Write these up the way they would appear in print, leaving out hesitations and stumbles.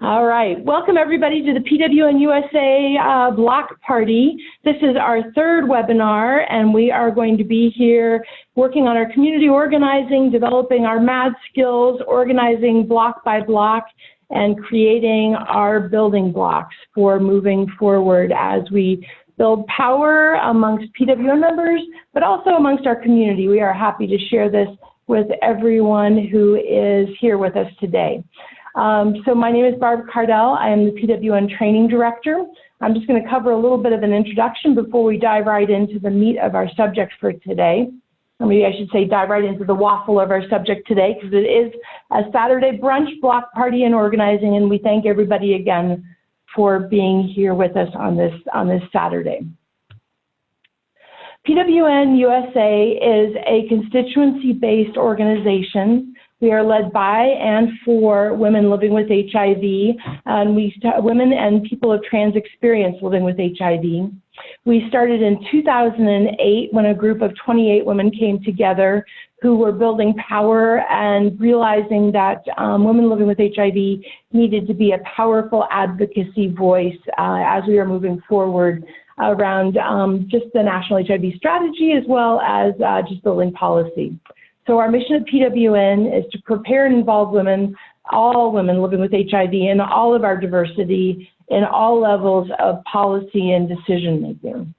All right, welcome everybody to the PWN USA block party. This is our third webinar, and we are going to be here working on our community organizing, developing our MAD skills, organizing block by block, and creating our building blocks for moving forward as we build power amongst PWN members, but also amongst our community. We are happy to share this with everyone who is here with us today. So my name is Barb Cardell. I am the PWN Training Director. I'm just going to cover a little bit of an introduction before we dive right into the meat of our subject for today. Or maybe I should say dive right into the waffle of our subject today, because it is a Saturday brunch block party and organizing, and we thank everybody again for being here with us on this Saturday. PWN USA is a constituency-based organization. We are led by and for women living with HIV, and women and people of trans experience living with HIV. We started in 2008 when a group of 28 women came together who were building power and realizing that women living with HIV needed to be a powerful advocacy voice as we are moving forward around just the national HIV strategy, as well as just building policy. So our mission at PWN is to prepare and involve women, all women living with HIV, in all of our diversity, in all levels of policy and decision making.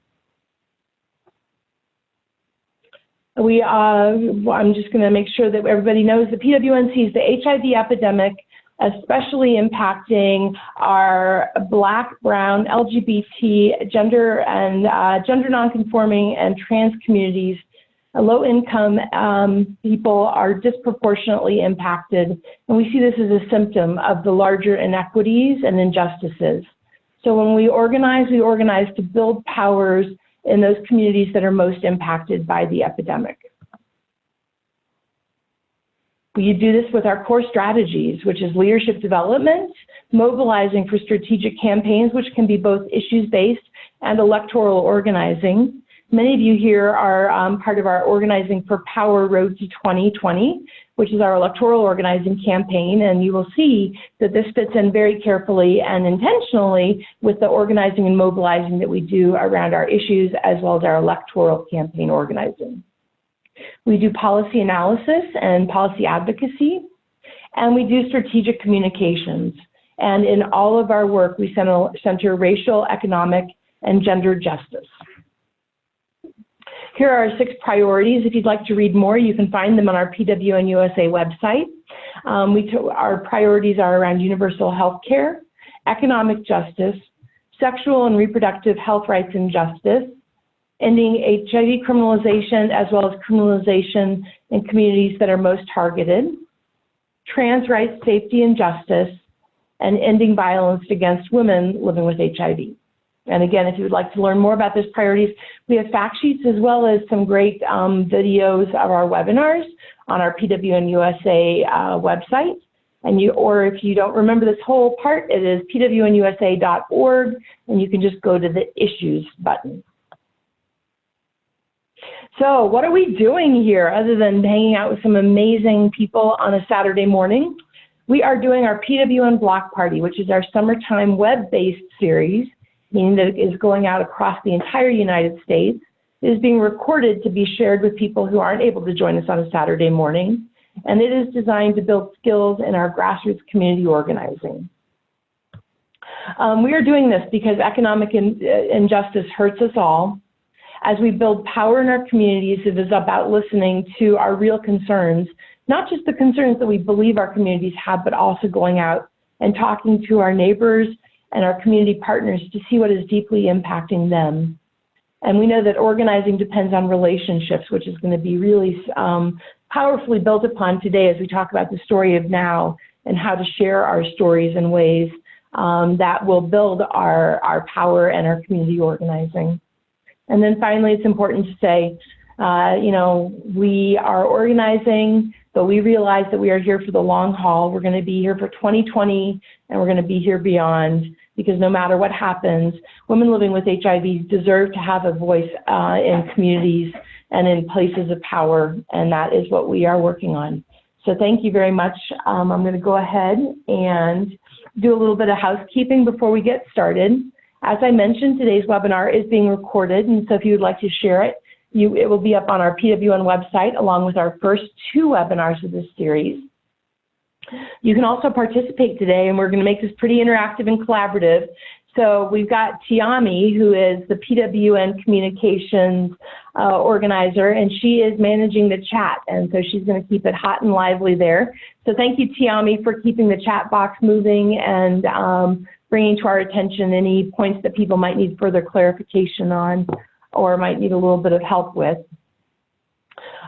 I'm just going to make sure that everybody knows that PWN sees the HIV epidemic especially impacting our Black, Brown, LGBT, gender nonconforming, and trans communities. Low-income people are disproportionately impacted, and we see this as a symptom of the larger inequities and injustices. So when we organize to build powers in those communities that are most impacted by the epidemic. We do this with our core strategies, which is leadership development, mobilizing for strategic campaigns, which can be both issues-based and electoral organizing. Many of you here are part of our Organizing for Power Road to 2020, which is our electoral organizing campaign, and you will see that this fits in very carefully and intentionally with the organizing and mobilizing that we do around our issues, as well as our electoral campaign organizing. We do policy analysis and policy advocacy, and we do strategic communications. And in all of our work, we center racial, economic, and gender justice. Here are our 6 priorities. If you'd like to read more, you can find them on our PWN USA website. Our priorities are around universal health care, economic justice, sexual and reproductive health rights and justice, ending HIV criminalization, as well as criminalization in communities that are most targeted, trans rights, safety, and justice, and ending violence against women living with HIV. And again, if you would like to learn more about those priorities, we have fact sheets as well as some great videos of our webinars on our PWN USA website. Or if you don't remember this whole part, it is pwnusa.org, and you can just go to the Issues button. So what are we doing here other than hanging out with some amazing people on a Saturday morning? We are doing our PWN Block Party, which is our summertime web-based series, meaning that it is going out across the entire United States. It is being recorded to be shared with people who aren't able to join us on a Saturday morning, and it is designed to build skills in our grassroots community organizing. We are doing this because economic injustice hurts us all. As we build power in our communities, it is about listening to our real concerns, not just the concerns that we believe our communities have, but also going out and talking to our neighbors and our community partners to see what is deeply impacting them. And we know that organizing depends on relationships, which is going to be really powerfully built upon today as we talk about the story of now and how to share our stories in ways that will build our power and our community organizing. And then finally, it's important to say, we are organizing, but we realize that we are here for the long haul. We're going to be here for 2020, and we're going to be here beyond, because no matter what happens, women living with HIV deserve to have a voice in communities and in places of power, and that is what we are working on. So thank you very much. I'm going to go ahead and do a little bit of housekeeping before we get started. As I mentioned, today's webinar is being recorded, and so if you would like to share it, it will be up on our PWN website along with our first 2 webinars of this series. You can also participate today, and we're going to make this pretty interactive and collaborative. So we've got Tiami, who is the PWN communications organizer, and she is managing the chat, and so she's going to keep it hot and lively there. So thank you, Tiami, for keeping the chat box moving and bringing to our attention any points that people might need further clarification on or might need a little bit of help with.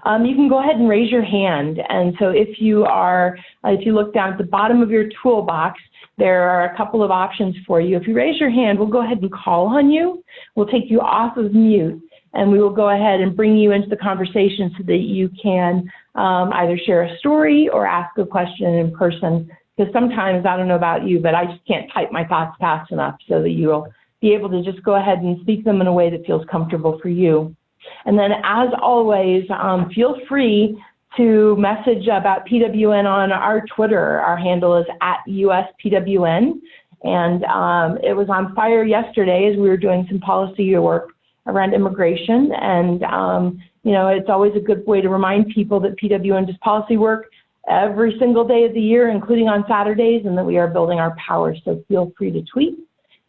You can go ahead and raise your hand, and so if you look down at the bottom of your toolbox, there are a couple of options for you. If you raise your hand, we'll go ahead and call on you. We'll take you off of mute, and we will go ahead and bring you into the conversation so that you can either share a story or ask a question in person. Because sometimes, I don't know about you, but I just can't type my thoughts fast enough so that you'll be able to just go ahead and speak them in a way that feels comfortable for you. And then, as always, feel free to message about PWN on our Twitter. Our handle is @USPWN, and it was on fire yesterday as we were doing some policy work around immigration. And you know, it's always a good way to remind people that PWN does policy work every single day of the year, including on Saturdays, and that we are building our power. So feel free to tweet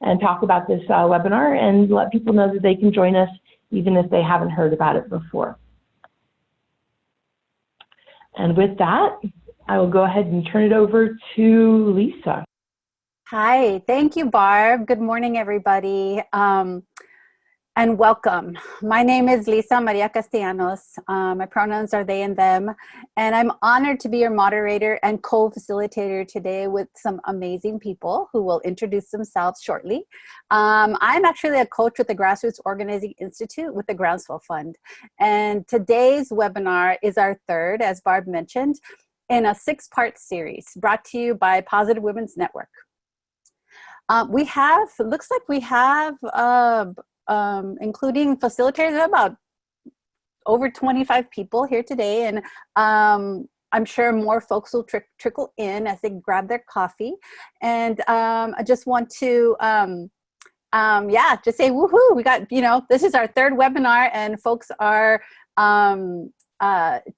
and talk about this webinar and let people know that they can join us even if they haven't heard about it before. And with that, I will go ahead and turn it over to Lisa. Hi, thank you, Barb. Good morning, everybody, and welcome. My name is Lisa Maria Castellanos. My pronouns are they and them, and I'm honored to be your moderator and co-facilitator today with some amazing people who will introduce themselves shortly. I'm actually a coach with the Grassroots Organizing Institute with the Groundswell Fund, and today's webinar is our third, as Barb mentioned, in a 6-part series brought to you by Positive Women's Network. It looks like we have including facilitators, about over 25 people here today, and I'm sure more folks will trickle in as they grab their coffee. And I just want to, just say woohoo! We got, this is our third webinar, and folks are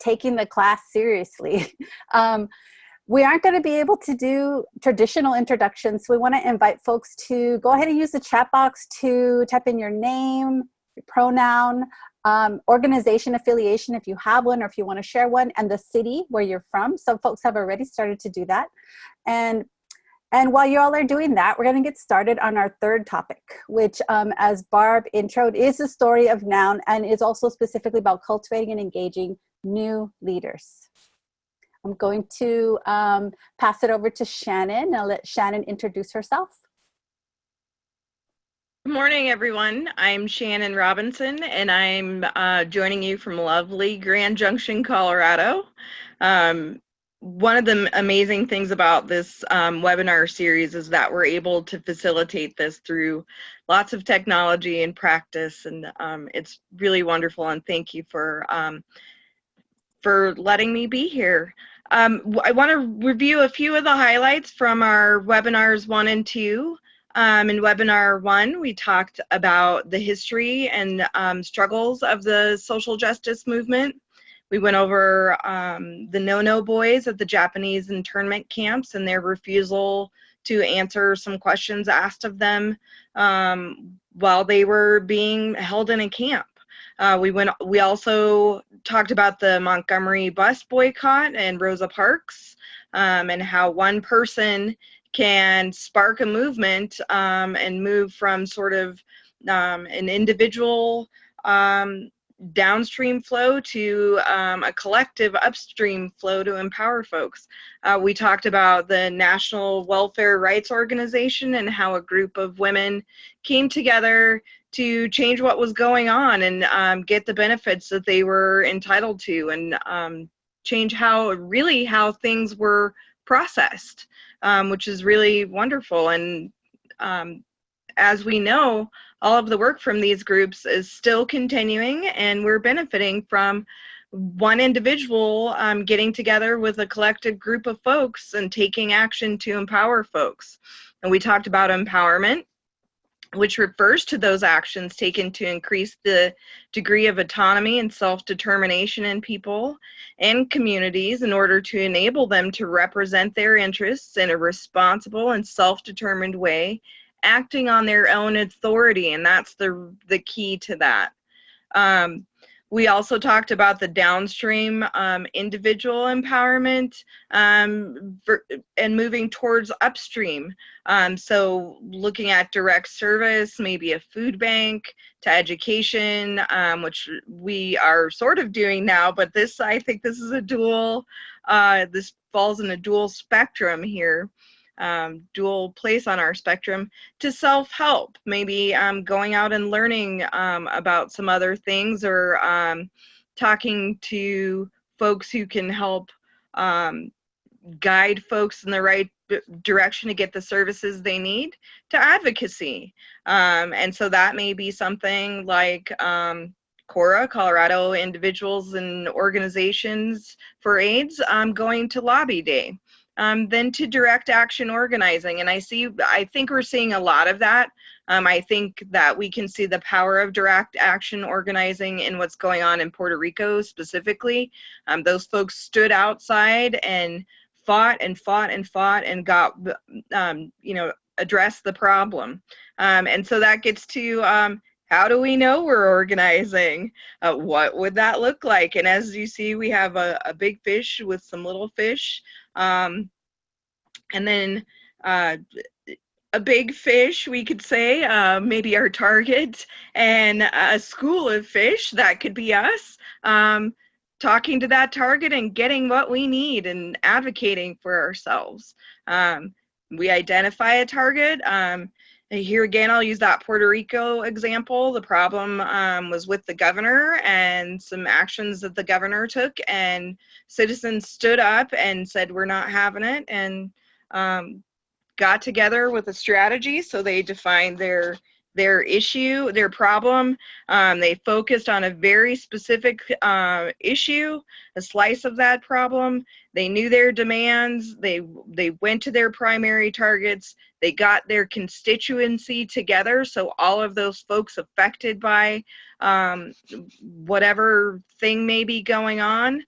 taking the class seriously. We aren't going to be able to do traditional introductions, so we want to invite folks to go ahead and use the chat box to type in your name, your pronoun, organization affiliation if you have one or if you want to share one, and the city where you're from. Some folks have already started to do that. And while you all are doing that, we're going to get started on our third topic, which, as Barb introed, is the story of Noun and is also specifically about cultivating and engaging new leaders. I'm going to pass it over to Shannon. I'll let Shannon introduce herself. Good morning, everyone. I'm Shannon Robinson, and I'm joining you from lovely Grand Junction, Colorado. One of the amazing things about this webinar series is that we're able to facilitate this through lots of technology and practice, and it's really wonderful, and thank you for letting me be here. I want to review a few of the highlights from our webinars 1 and 2. In webinar 1, we talked about the history and struggles of the social justice movement. We went over the no-no boys at the Japanese internment camps and their refusal to answer some questions asked of them while they were being held in a camp. We also talked about the Montgomery bus boycott and Rosa Parks, and how one person can spark a movement and move from sort of an individual downstream flow to a collective upstream flow to empower folks. We talked about the National Welfare Rights Organization and how a group of women came together to change what was going on and get the benefits that they were entitled to, and change how things were processed, which is really wonderful. And as we know, all of the work from these groups is still continuing, and we're benefiting from one individual getting together with a collective group of folks and taking action to empower folks. And we talked about empowerment, which refers to those actions taken to increase the degree of autonomy and self-determination in people and communities in order to enable them to represent their interests in a responsible and self-determined way, acting on their own authority, and that's the key to that. We also talked about the downstream individual empowerment and moving towards upstream. So looking at direct service, maybe a food bank, to education, which we are sort of doing now, but I think this is a dual, this falls in a dual spectrum here. Dual place on our spectrum, to self-help, maybe going out and learning about some other things, or talking to folks who can help guide folks in the right direction to get the services they need, to advocacy. And so that may be something like CORA, Colorado Individuals and Organizations for AIDS, going to Lobby Day. Then to direct action organizing. And I think we're seeing a lot of that. I think that we can see the power of direct action organizing in what's going on in Puerto Rico specifically. Those folks stood outside and fought and fought and fought and got, addressed the problem. And so that gets to how do we know we're organizing? What would that look like? And as you see, we have a big fish with some little fish. And then a big fish, we could say, maybe our target, and a school of fish, that could be us, talking to that target and getting what we need and advocating for ourselves. We identify a target. Here again, I'll use that Puerto Rico example. The problem was with the governor and some actions that the governor took, and citizens stood up and said, we're not having it, and got together with a strategy. So they defined their issue, their problem. They focused on a very specific issue, a slice of that problem. They knew their demands. They went to their primary targets. They got their constituency together. So all of those folks affected by whatever thing may be going on,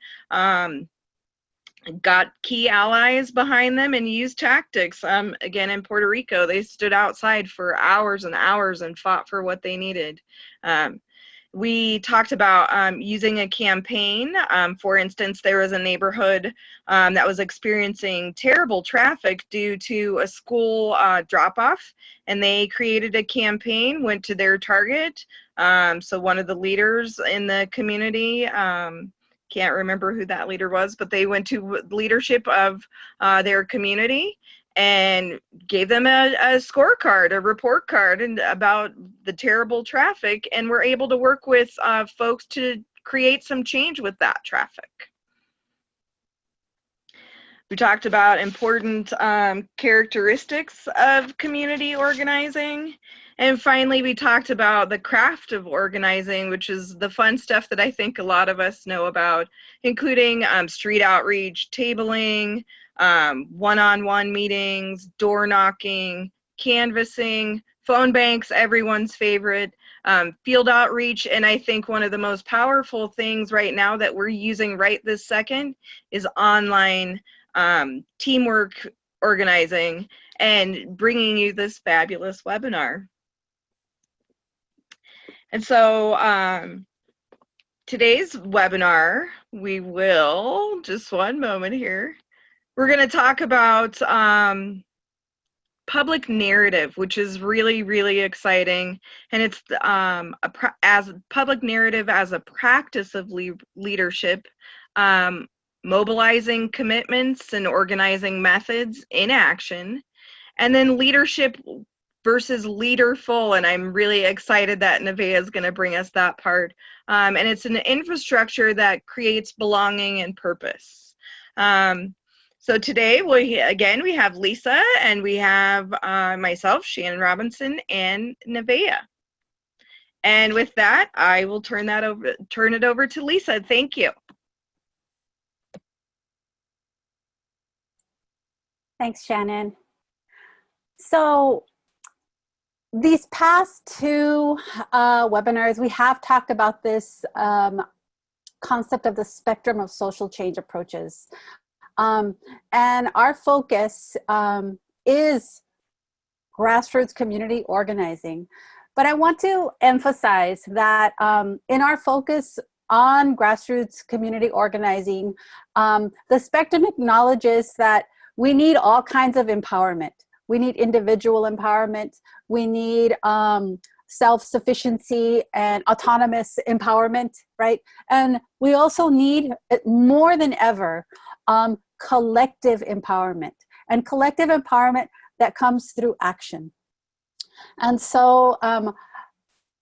got key allies behind them and used tactics. Again, in Puerto Rico, they stood outside for hours and hours and fought for what they needed. We talked about using a campaign. For instance, there was a neighborhood that was experiencing terrible traffic due to a school drop-off, and they created a campaign, went to their target. So one of the leaders in the community, can't remember who that leader was, but they went to leadership of their community and gave them a scorecard, a report card, and about the terrible traffic, and were able to work with folks to create some change with that traffic. We talked about important characteristics of community organizing. And finally, we talked about the craft of organizing, which is the fun stuff that I think a lot of us know about, including street outreach, tabling, one-on-one meetings, door knocking, canvassing, phone banks, everyone's favorite, field outreach. And I think one of the most powerful things right now that we're using right this second is online teamwork organizing and bringing you this fabulous webinar. And so today's webinar, we will, just one moment here, we're going to talk about public narrative, which is really, really exciting. And it's as public narrative as a practice of leadership, mobilizing commitments and organizing methods in action, and then leadership versus leaderful. And I'm really excited that Nevaeh is going to bring us that part. And it's an infrastructure that creates belonging and purpose. So today, we have Lisa, and we have myself, Shannon Robinson, and Nevaeh. And with that, I will turn it over to Lisa. Thank you. Thanks, Shannon. So these past two webinars, we have talked about this concept of the spectrum of social change approaches. And our focus is grassroots community organizing. But I want to emphasize that in our focus on grassroots community organizing, the spectrum acknowledges that we need all kinds of empowerment. We need individual empowerment. We need self-sufficiency and autonomous empowerment, right? And we also need, more than ever, collective empowerment. And collective empowerment that comes through action. And so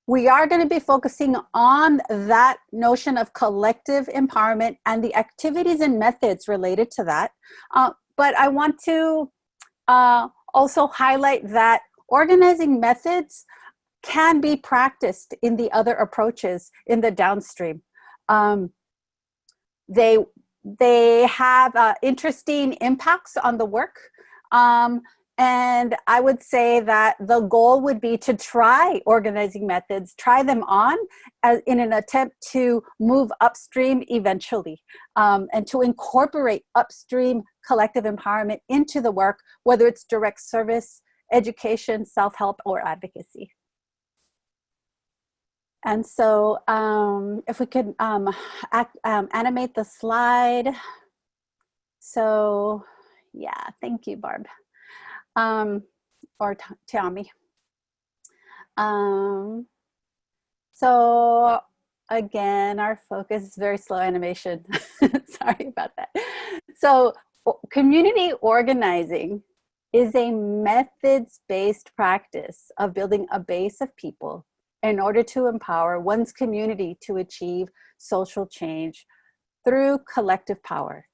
we are going to be focusing on that notion of collective empowerment and the activities and methods related to that. But I want to also highlight that organizing methods can be practiced in the other approaches in the downstream. They have interesting impacts on the work. And I would say that the goal would be to try organizing methods, try them on in an attempt to move upstream eventually, and to incorporate upstream collective empowerment into the work, whether it's direct service, education, self-help, or advocacy. And so if we could animate the slide. So yeah, thank you, Barb. Or Tommy. So again, our focus is very slow animation. Sorry about that. So community organizing is a methods-based practice of building a base of people in order to empower one's community to achieve social change through collective power.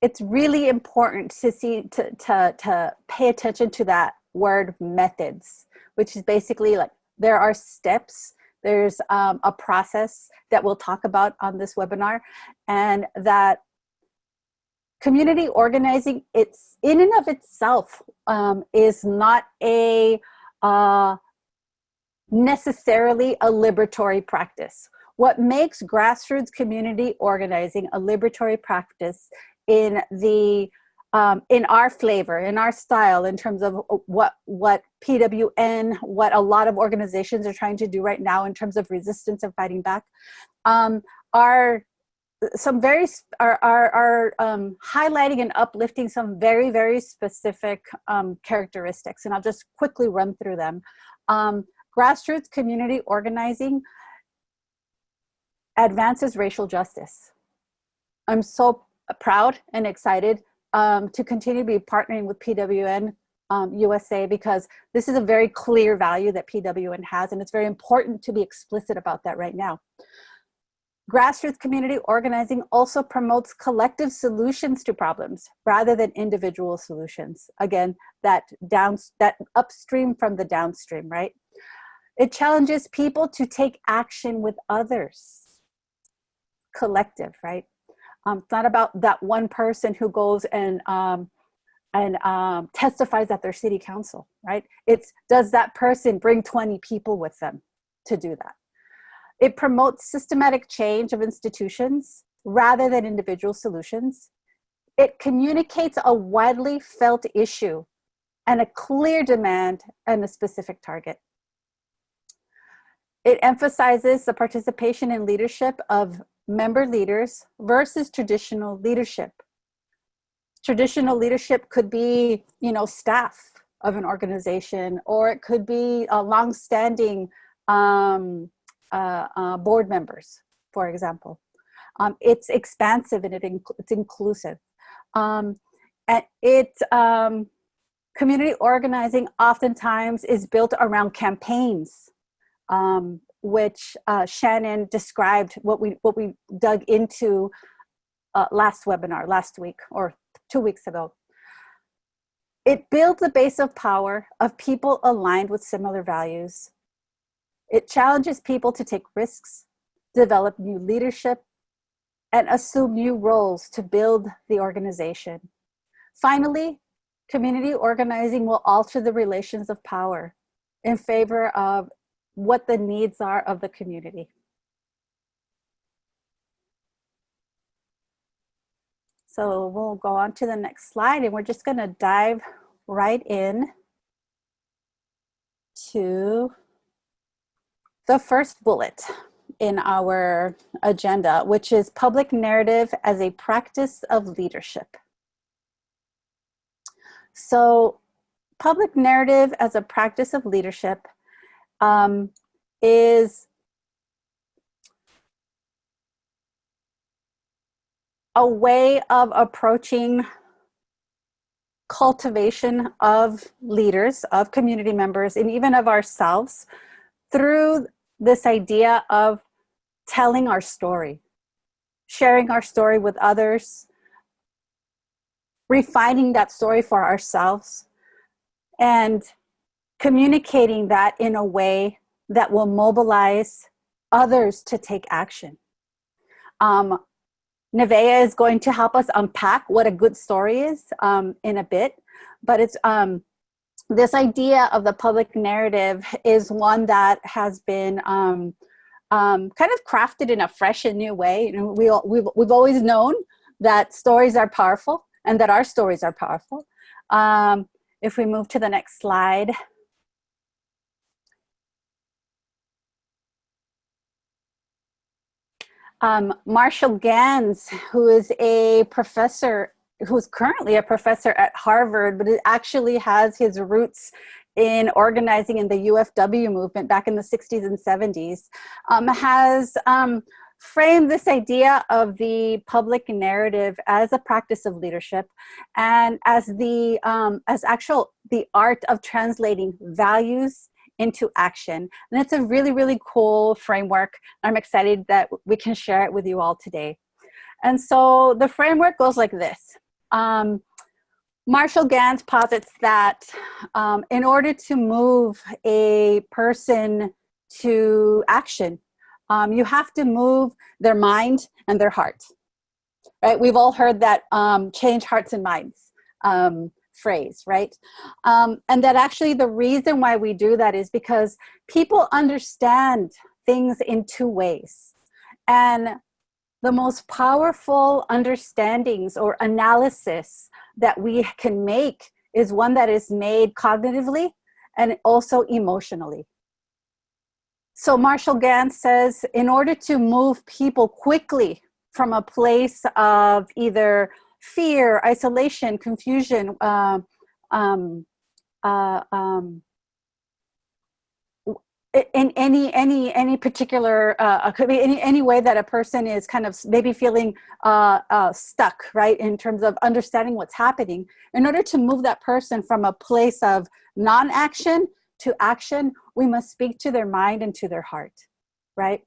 It's really important to to pay attention to that word methods, which is basically like there are steps, there's a process that we'll talk about on this webinar, and that community organizing, it's in and of itself is not a necessarily a liberatory practice. What makes grassroots community organizing a liberatory practice in the in our flavor, in our style, in terms of what PWN, what a lot of organizations are trying to do right now in terms of resistance and fighting back, are highlighting and uplifting some very, very specific characteristics, and I'll just quickly run through them. Grassroots community organizing advances racial justice. I'm so proud and excited to continue to be partnering with PWN USA, because this is a very clear value that PWN has, and it's very important to be explicit about that right now. Grassroots community organizing also promotes collective solutions to problems rather than individual solutions. Again, that upstream from the downstream, right? It challenges people to take action with others. Collective, right? It's not about that one person who goes and testifies at their city council, right? It's, does that person bring 20 people with them to do that? It promotes systematic change of institutions rather than individual solutions. It communicates a widely felt issue and a clear demand and a specific target. It emphasizes the participation and leadership of member leaders versus traditional leadership. Traditional leadership could be, you know, staff of an organization, or it could be a long-standing board members, for example. It's expansive and it's inclusive. And community organizing oftentimes is built around campaigns, which Shannon described what we dug into last webinar, last week or 2 weeks ago. It builds a base of power of people aligned with similar values. It challenges people to take risks, develop new leadership, and assume new roles to build the organization. Finally, community organizing will alter the relations of power in favor of what the needs are of the community. So we'll go on to the next slide, and we're just going to dive right in to the first bullet in our agenda, which is public narrative as a practice of leadership. So public narrative as a practice of leadership is a way of approaching cultivation of leaders, of community members, and even of ourselves through this idea of telling our story, sharing our story with others, refining that story for ourselves, and communicating that in a way that will mobilize others to take action. Nevaeh is going to help us unpack what a good story is in a bit, but it's this idea of the public narrative is one that has been kind of crafted in a fresh and new way. You know, we've always known that stories are powerful and that our stories are powerful. If we move to the next slide. Marshall Gans, who is a professor, who's currently a professor at Harvard, but it actually has his roots in organizing in the UFW movement back in the 60s and 70s, has framed this idea of the public narrative as a practice of leadership and as the art of translating values into action. And it's a really, really cool framework. I'm excited that we can share it with you all today. And so the framework goes like this. Marshall Gans posits that in order to move a person to action, you have to move their mind and their heart, right? We've all heard that change hearts and minds phrase, right? And that actually the reason why we do that is because people understand things in two ways. And the most powerful understandings or analysis that we can make is one that is made cognitively and also emotionally. So Marshall Gans says, in order to move people quickly from a place of either fear, isolation, confusion, in any particular, could be any way that a person is kind of maybe feeling stuck, right, in terms of understanding what's happening. In order to move that person from a place of non-action to action, we must speak to their mind and to their heart, right?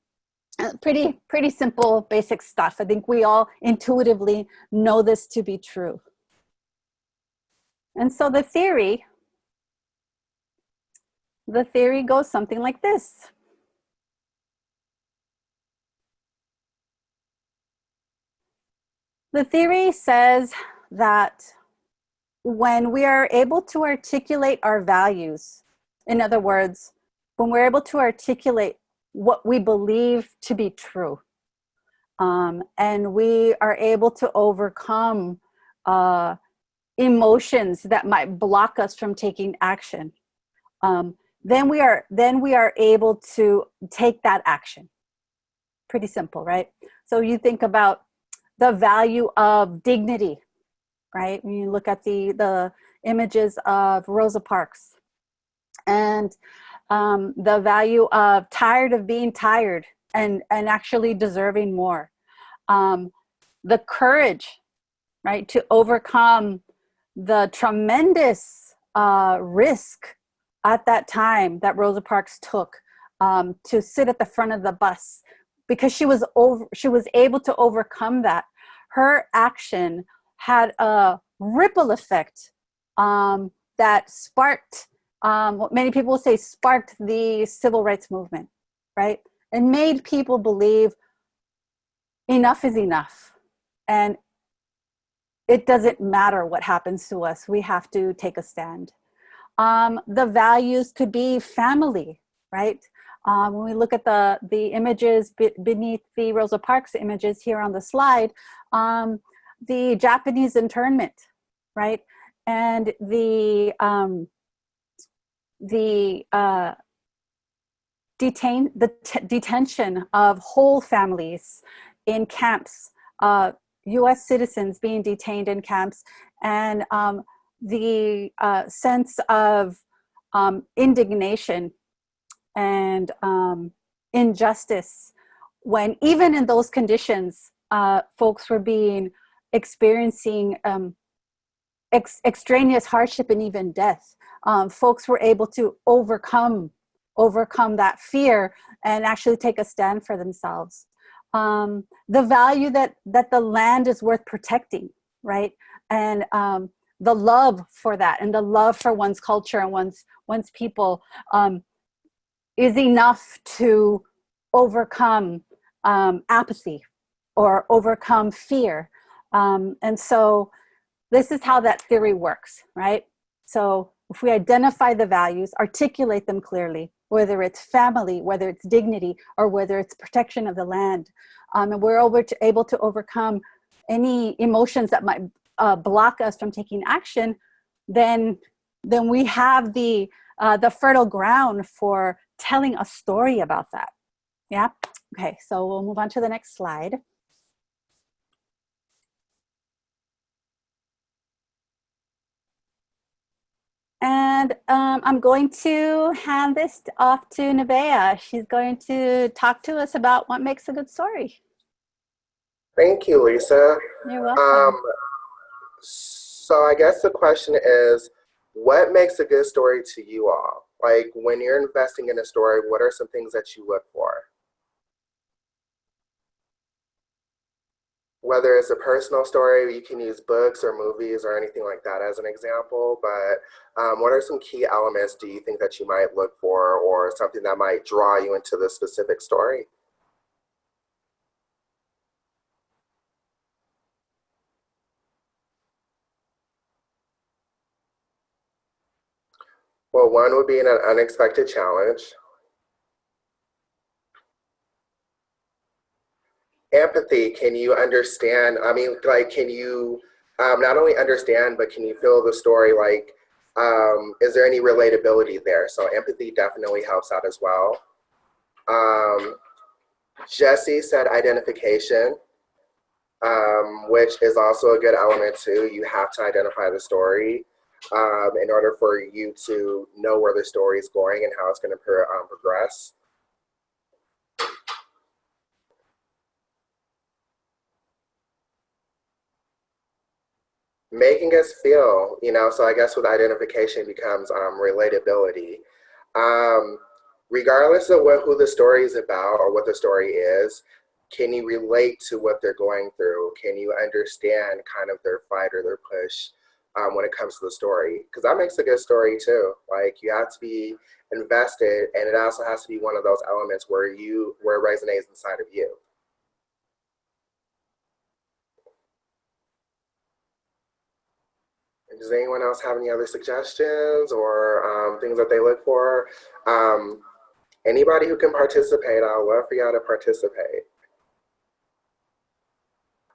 Pretty simple, basic stuff. I think we all intuitively know this to be true. And so the theory goes something like this. The theory says that when we are able to articulate our values, in other words, when we're able to articulate what we believe to be true, and we are able to overcome emotions that might block us from taking action, then we are able to take that action. Pretty simple, right? So you think about the value of dignity, right? When you look at the images of Rosa Parks, and the value of tired of being tired and actually deserving more. The courage, right, to overcome the tremendous risk at that time that Rosa Parks took to sit at the front of the bus because she was able to overcome that. Her action had a ripple effect that sparked what many people say sparked the civil rights movement, right? And made people believe enough is enough. And it doesn't matter what happens to us. We have to take a stand. The values could be family, right? When we look at the images beneath the Rosa Parks images here on the slide, the Japanese internment, right? And the detention of whole families in camps, US citizens being detained in camps, and the sense of indignation and injustice when even in those conditions, folks were experiencing extraneous hardship and even death. Folks were able to overcome that fear and actually take a stand for themselves. The value that the land is worth protecting, right? And the love for that, and the love for one's culture and one's people is enough to overcome apathy or overcome fear. And so this is how that theory works, right? So if we identify the values, articulate them clearly, whether it's family, whether it's dignity, or whether it's protection of the land, and we're able to overcome any emotions that might block us from taking action, then we have the fertile ground for telling a story about that. Yeah. Okay. So we'll move on to the next slide. And I'm going to hand this off to Nevaeh. She's going to talk to us about what makes a good story. Thank you, Lisa. You're welcome. So I guess the question is, what makes a good story to you all? Like, when you're investing in a story, what are some things that you look for? Whether it's a personal story, you can use books or movies or anything like that as an example, but what are some key elements do you think that you might look for, or something that might draw you into the specific story? Well, one would be an unexpected challenge. Empathy, can you understand? I mean, like, can you not only understand, but can you feel the story? Like, is there any relatability there? So empathy definitely helps out as well. Jesse said identification, which is also a good element too. You have to identify the story in order for you to know where the story is going and how it's going to progress. Making us feel, so I guess with identification becomes relatability. Regardless of who the story is about or what the story is, can you relate to what they're going through? Can you understand kind of their fight or their push when it comes to the story? Because that makes a good story too. Like, you have to be invested, and it also has to be one of those elements where it resonates inside of you. Does anyone else have any other suggestions or things that they look for? Anybody who can participate, I'd love for y'all to participate.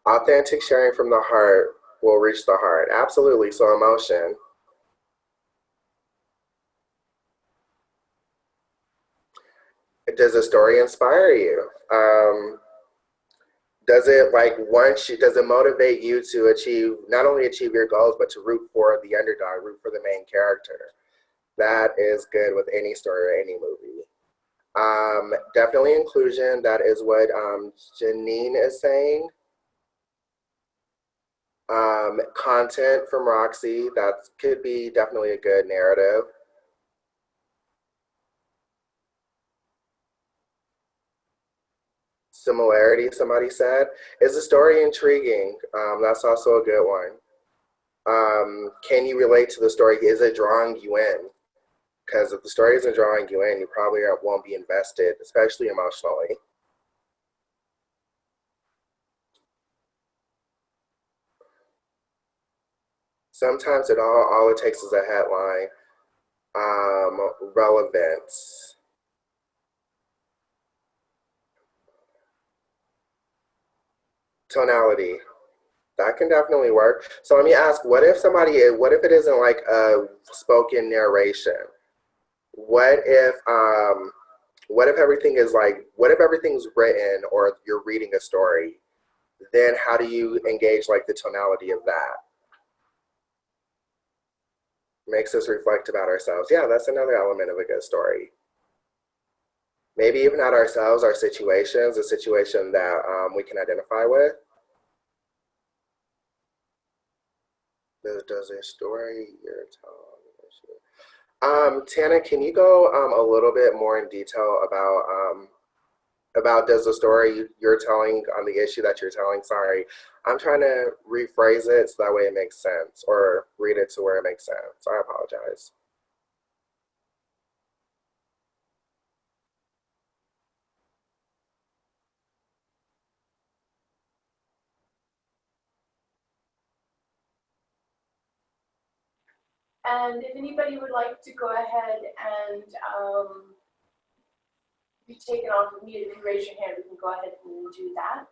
Authentic sharing from the heart will reach the heart. Absolutely. So emotion. Does a story inspire you? Does it motivate you to not only achieve your goals, but to root for the underdog, root for the main character? That is good with any story or any movie. Definitely inclusion. That is what Janine is saying. Content from Roxy. That could be definitely a good narrative. Similarity, somebody said. Is the story intriguing? That's also a good one. Can you relate to the story? Is it drawing you in? Because if the story isn't drawing you in, you probably won't be invested, especially emotionally. Sometimes all it takes is a headline. Relevance. Tonality. That can definitely work. So let me ask, what if it isn't like a spoken narration? What if everything's written or you're reading a story? Then how do you engage like the tonality of that? Makes us reflect about ourselves. Yeah, that's another element of a good story. Maybe even not ourselves, our situations, a situation that we can identify with. Does a story you're telling? Tana, can you go a little bit more in detail about does the story you're telling on the issue that you're telling? Sorry, I'm trying to rephrase it so that way it makes sense, or read it to where it makes sense. I apologize. And if anybody would like to go ahead and be taken off of mute, if you raise your hand, we can go ahead and do that.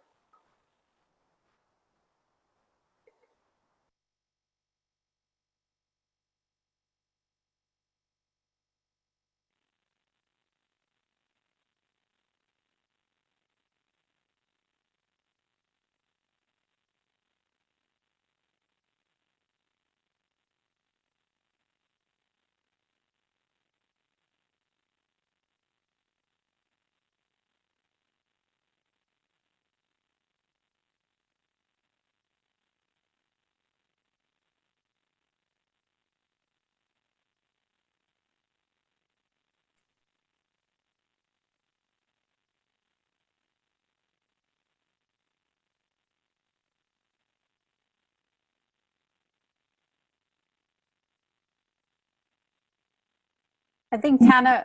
I think Tana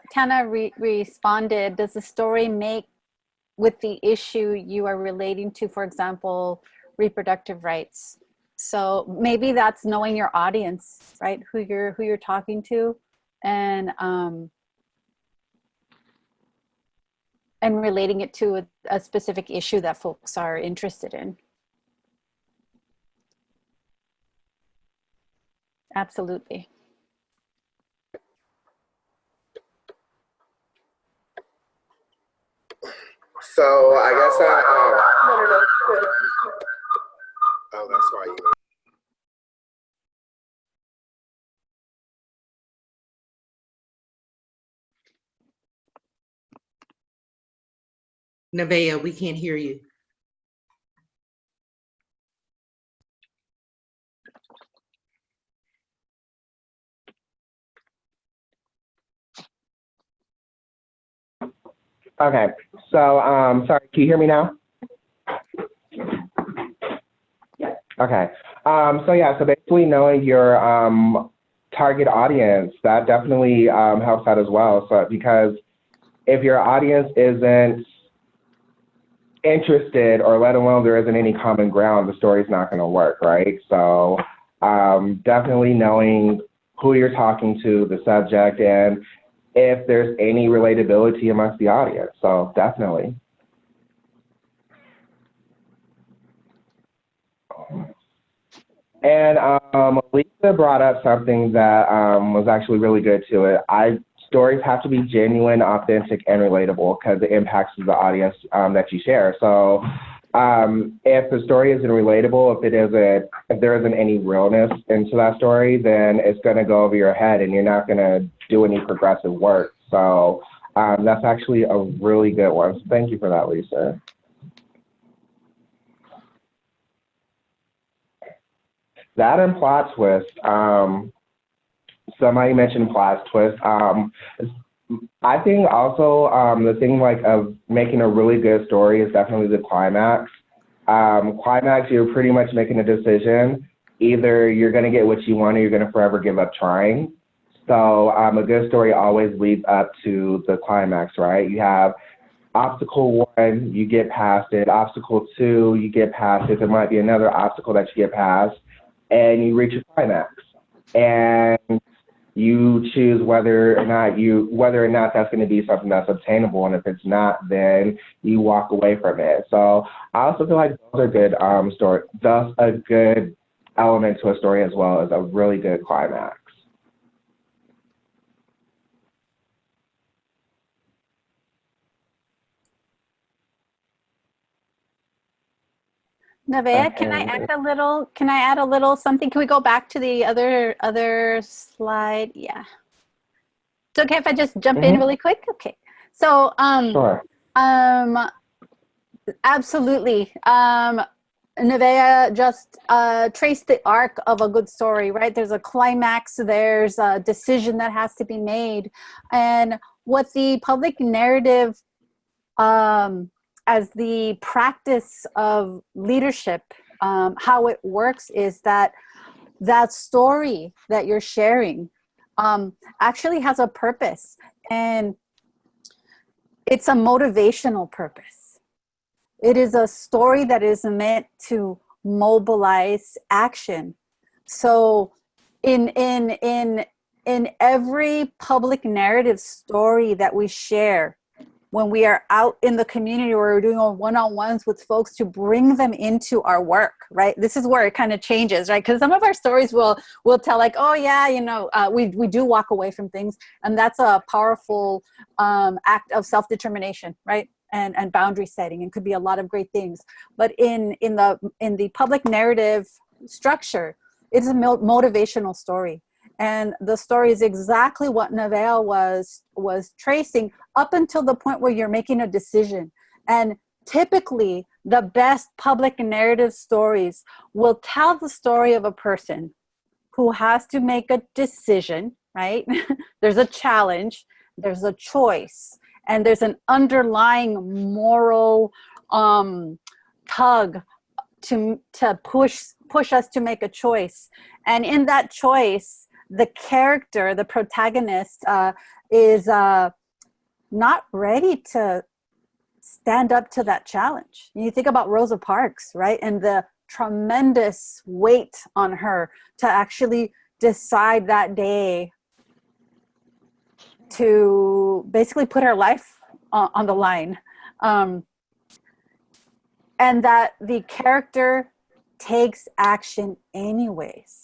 responded, does the story make with the issue you are relating to, for example, reproductive rights? So maybe that's knowing your audience, right? Who you're talking to, and relating it to a specific issue that folks are interested in. Absolutely. So I guess that, oh, that's why you. Nevaeh, we can't hear you. Okay, so sorry, can you hear me now? Okay, so yeah, so basically knowing your target audience, that definitely helps out as well. So because if your audience isn't interested, or let alone there isn't any common ground, the story's not going to work, right? So definitely knowing who you're talking to, the subject, and if there's any relatability amongst the audience. So definitely. And Lisa brought up something that was actually really good to it. Stories have to be genuine, authentic, and relatable because it impacts the audience that you share. So if the story isn't relatable, if there isn't any realness into that story, then it's going to go over your head and you're not going to do any progressive work. So that's actually a really good one. So thank you for that, Lisa. That and plot twist. Somebody mentioned plot twist. I think also the thing of making a really good story is definitely the climax. Climax, you're pretty much making a decision. Either you're going to get what you want or you're going to forever give up trying. So a good story always leads up to the climax, right? You have obstacle 1, you get past it. Obstacle 2, you get past it. There might be another obstacle that you get past. and you reach a climax. And you choose whether or not that's going to be something that's obtainable, and if it's not, then you walk away from it. So I also feel like those are good Thus, a good element to a story as well as a really good climax. Nevaeh, can I add a little something? Can we go back to the other slide? Yeah. It's okay if I just jump in really quick? Okay. So, Sure. Absolutely. Nevaeh just traced the arc of a good story, right? There's a climax, there's a decision that has to be made. And what the public narrative, as the practice of leadership, how it works is that story that you're sharing actually has a purpose, and it's a motivational purpose. It is a story that is meant to mobilize action. So in every public narrative story that we share, when we are out in the community or we're doing one-on-ones with folks to bring them into our work, right? This is where it kind of changes, right? Because some of our stories will tell like, oh yeah, you know, we do walk away from things, and that's a powerful act of self-determination, right? And boundary setting, and could be a lot of great things. But in the public narrative structure, it's a motivational story. And the story is exactly what Nevaeh was tracing up until the point where you're making a decision. And typically, the best public narrative stories will tell the story of a person who has to make a decision, right? There's a challenge, there's a choice, and there's an underlying moral tug to push us to make a choice. And in that choice, the character, the protagonist, is not ready to stand up to that challenge. You think about Rosa Parks, right? And the tremendous weight on her to actually decide that day to basically put her life on the line. And that the character takes action anyways.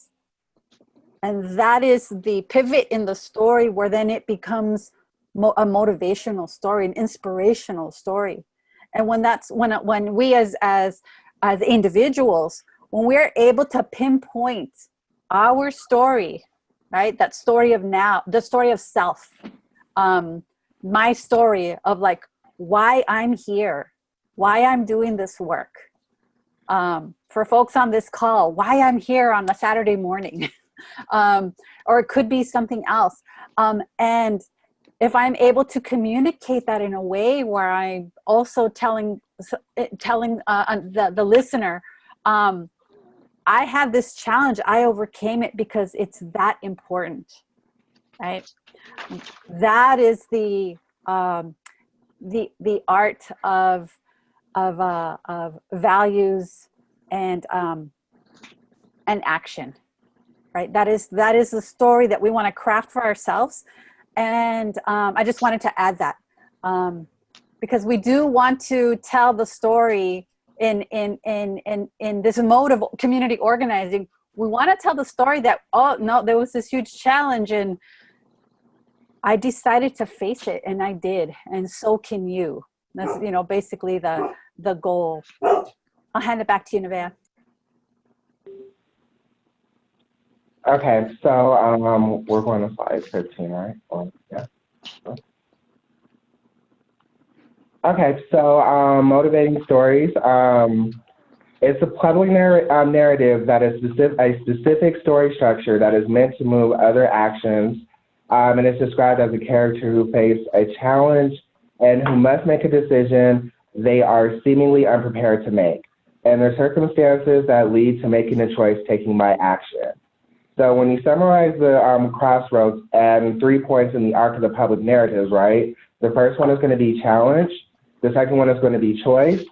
And that is the pivot in the story, where then it becomes a motivational story, an inspirational story. And when we as individuals, when we're able to pinpoint our story, right? That story of now, the story of self, my story of like why I'm here, why I'm doing this work. For folks on this call, why I'm here on a Saturday morning. Or it could be something else. And if I'm able to communicate that in a way where I'm also telling the listener, I have this challenge, I overcame it because it's that important, right? That is the art of values and action. Right, that is the story that we want to craft for ourselves, and I just wanted to add that because we do want to tell the story in this mode of community organizing. We want to tell the story that, oh no, there was this huge challenge and I decided to face it, and I did, and so can you. That's basically the goal. I'll hand it back to you, Nevaeh. Okay, so we're going to slide 15, right? Yeah. Okay, so motivating stories. It's a public narrative that is a specific story structure that is meant to move other actions, and it's described as a character who faces a challenge and who must make a decision they are seemingly unprepared to make, and their circumstances that lead to making a choice taken by action. So when you summarize the crossroads and 3 points in the arc of the public narratives, right? The first one is going to be challenge. The second one is going to be choice.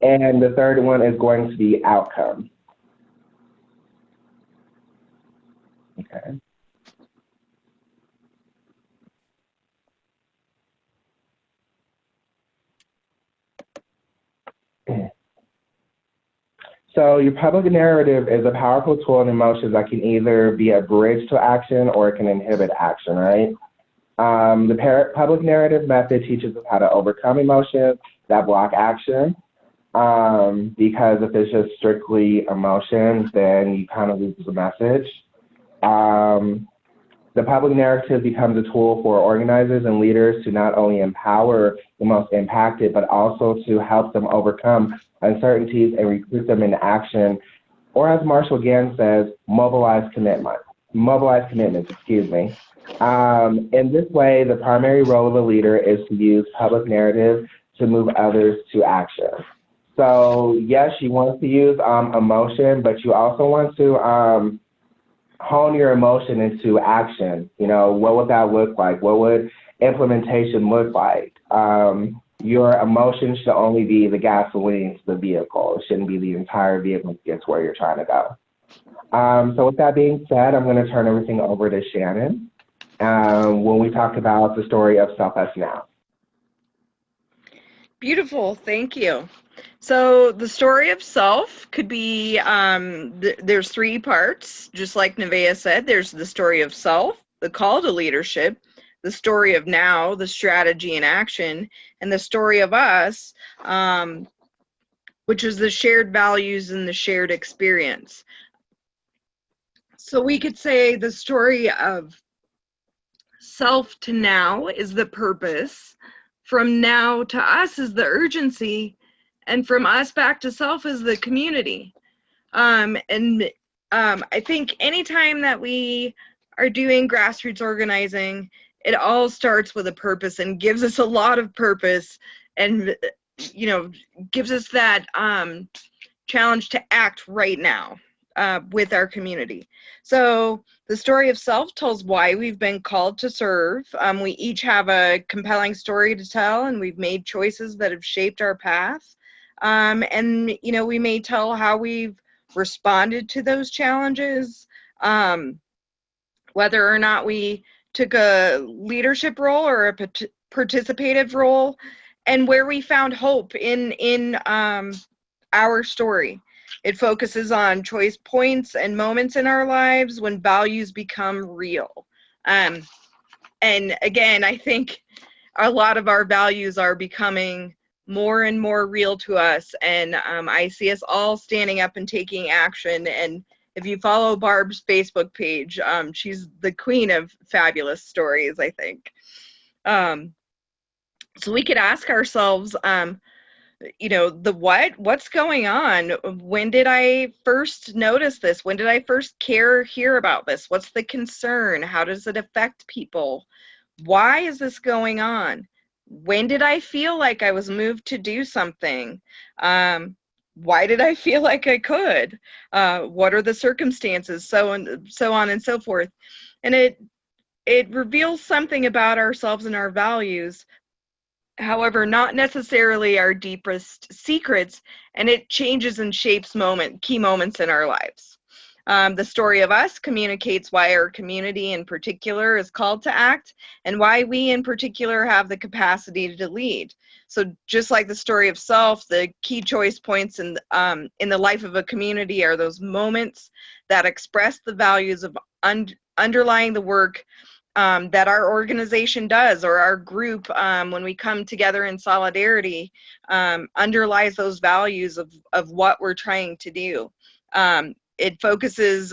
And the third one is going to be outcome. Okay. So your public narrative is a powerful tool in emotions that can either be a bridge to action or it can inhibit action, right? The public narrative method teaches us how to overcome emotions that block action. Because if it's just strictly emotion, then you kind of lose the message. The public narrative becomes a tool for organizers and leaders to not only empower the most impacted, but also to help them overcome uncertainties and recruit them into action, or as Marshall Gann says, mobilize commitments, excuse me. In this way, the primary role of a leader is to use public narrative to move others to action. So yes, you want to use emotion, but you also want to hone your emotion into action. You know, what would that look like? What would implementation look like? Your emotion should only be the gasoline to the vehicle. It shouldn't be the entire vehicle to get to where you're trying to go. So with that being said, I'm going to turn everything over to Shannon when we talk about the story of Self Us Now. Beautiful, thank you. So the story of self could be, there's three parts, just like Nevaeh said. There's the story of self, the call to leadership, the story of now, the strategy and action, and the story of us, which is the shared values and the shared experience. So we could say the story of self to now is the purpose, from now to us is the urgency, and from us back to self is the community. I think anytime that we are doing grassroots organizing, it all starts with a purpose and gives us a lot of purpose, and gives us that challenge to act right now with our community. So the story of self tells why we've been called to serve. We each have a compelling story to tell, and we've made choices that have shaped our path. And we may tell how we've responded to those challenges, whether or not we took a leadership role or a participative role, and where we found hope in our story. It focuses on choice points and moments in our lives when values become real. And again, I think a lot of our values are becoming more and more real to us, and I see us all standing up and taking action. And if you follow Barb's Facebook page, she's the queen of fabulous stories, I think. So we could ask ourselves, what's going on? When did I first notice this? When did I first hear about this? What's the concern? How does it affect people? Why is this going on? When did I feel like I was moved to do something? Why did I feel like I could? What are the circumstances? So on and so forth. And it reveals something about ourselves and our values. However, not necessarily our deepest secrets, and it changes and shapes key moments in our lives. The story of us communicates why our community in particular is called to act, and why we in particular have the capacity to lead. So just like the story of self, the key choice points in the life of a community are those moments that express the values of underlying the work that our organization does, or our group, when we come together in solidarity, underlies those values of what we're trying to do. It focuses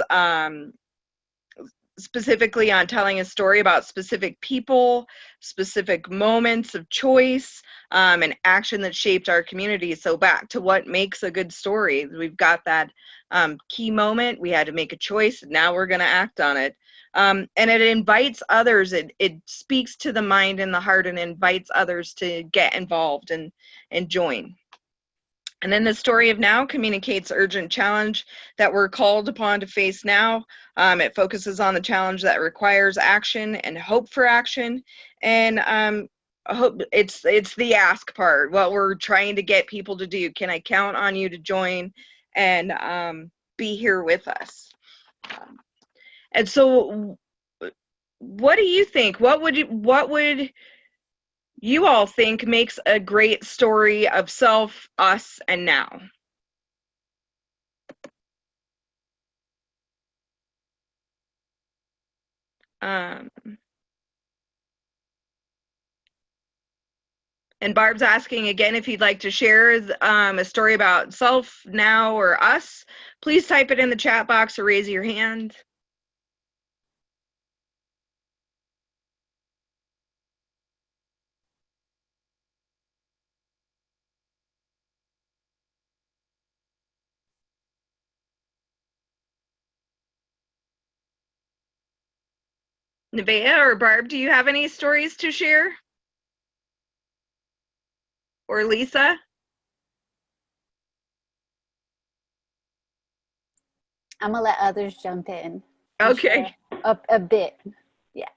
specifically on telling a story about specific people, specific moments of choice, and action that shaped our community. So back to what makes a good story. We've got that key moment. We had to make a choice. Now we're going to act on it. And it invites others. It speaks to the mind and the heart, and invites others to get involved and join. And then the story of now communicates urgent challenge that we're called upon to face now. It focuses on the challenge that requires action and hope for action. And hope it's the ask part, what we're trying to get people to do. Can I count on you to join and be here with us? And so what do you think? What would you all think makes a great story of self, us, and now? And Barb's asking again if you'd like to share a story about self, now, or us. Please type it in the chat box or raise your hand. Nevaeh or Barb, do you have any stories to share? Or Lisa? I'm gonna let others jump in. Okay. A bit. Yeah.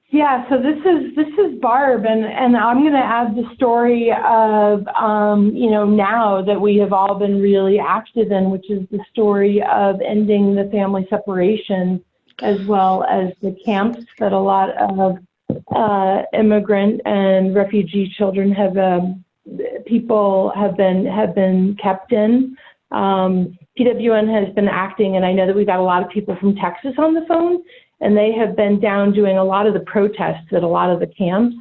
Yeah, so this is Barb, and I'm going to add the story of now that we have all been really active in, which is the story of ending the family separation, as well as the camps that a lot of immigrant and refugee children have been kept in. PWN has been acting, and I know that we've got a lot of people from Texas on the phone, and they have been down doing a lot of the protests at a lot of the camps.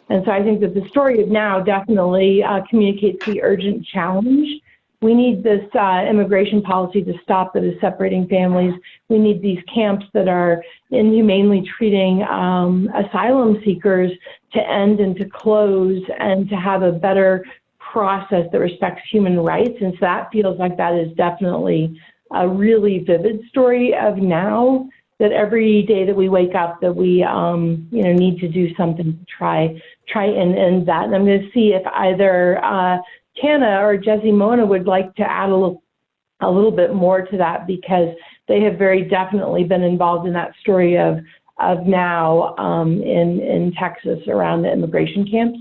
And so I think that the story of now definitely communicates the urgent challenge. We need this immigration policy to stop that is separating families. We need these camps that are inhumanely treating asylum seekers to end and to close, and to have a better process that respects human rights. And so that feels like that is definitely a really vivid story of now, that every day that we wake up that we need to do something to try and end that. And I'm going to see if either Tana or Jessie Mona would like to add a little bit more to that, because they have very definitely been involved in that story of now in Texas around the immigration camps.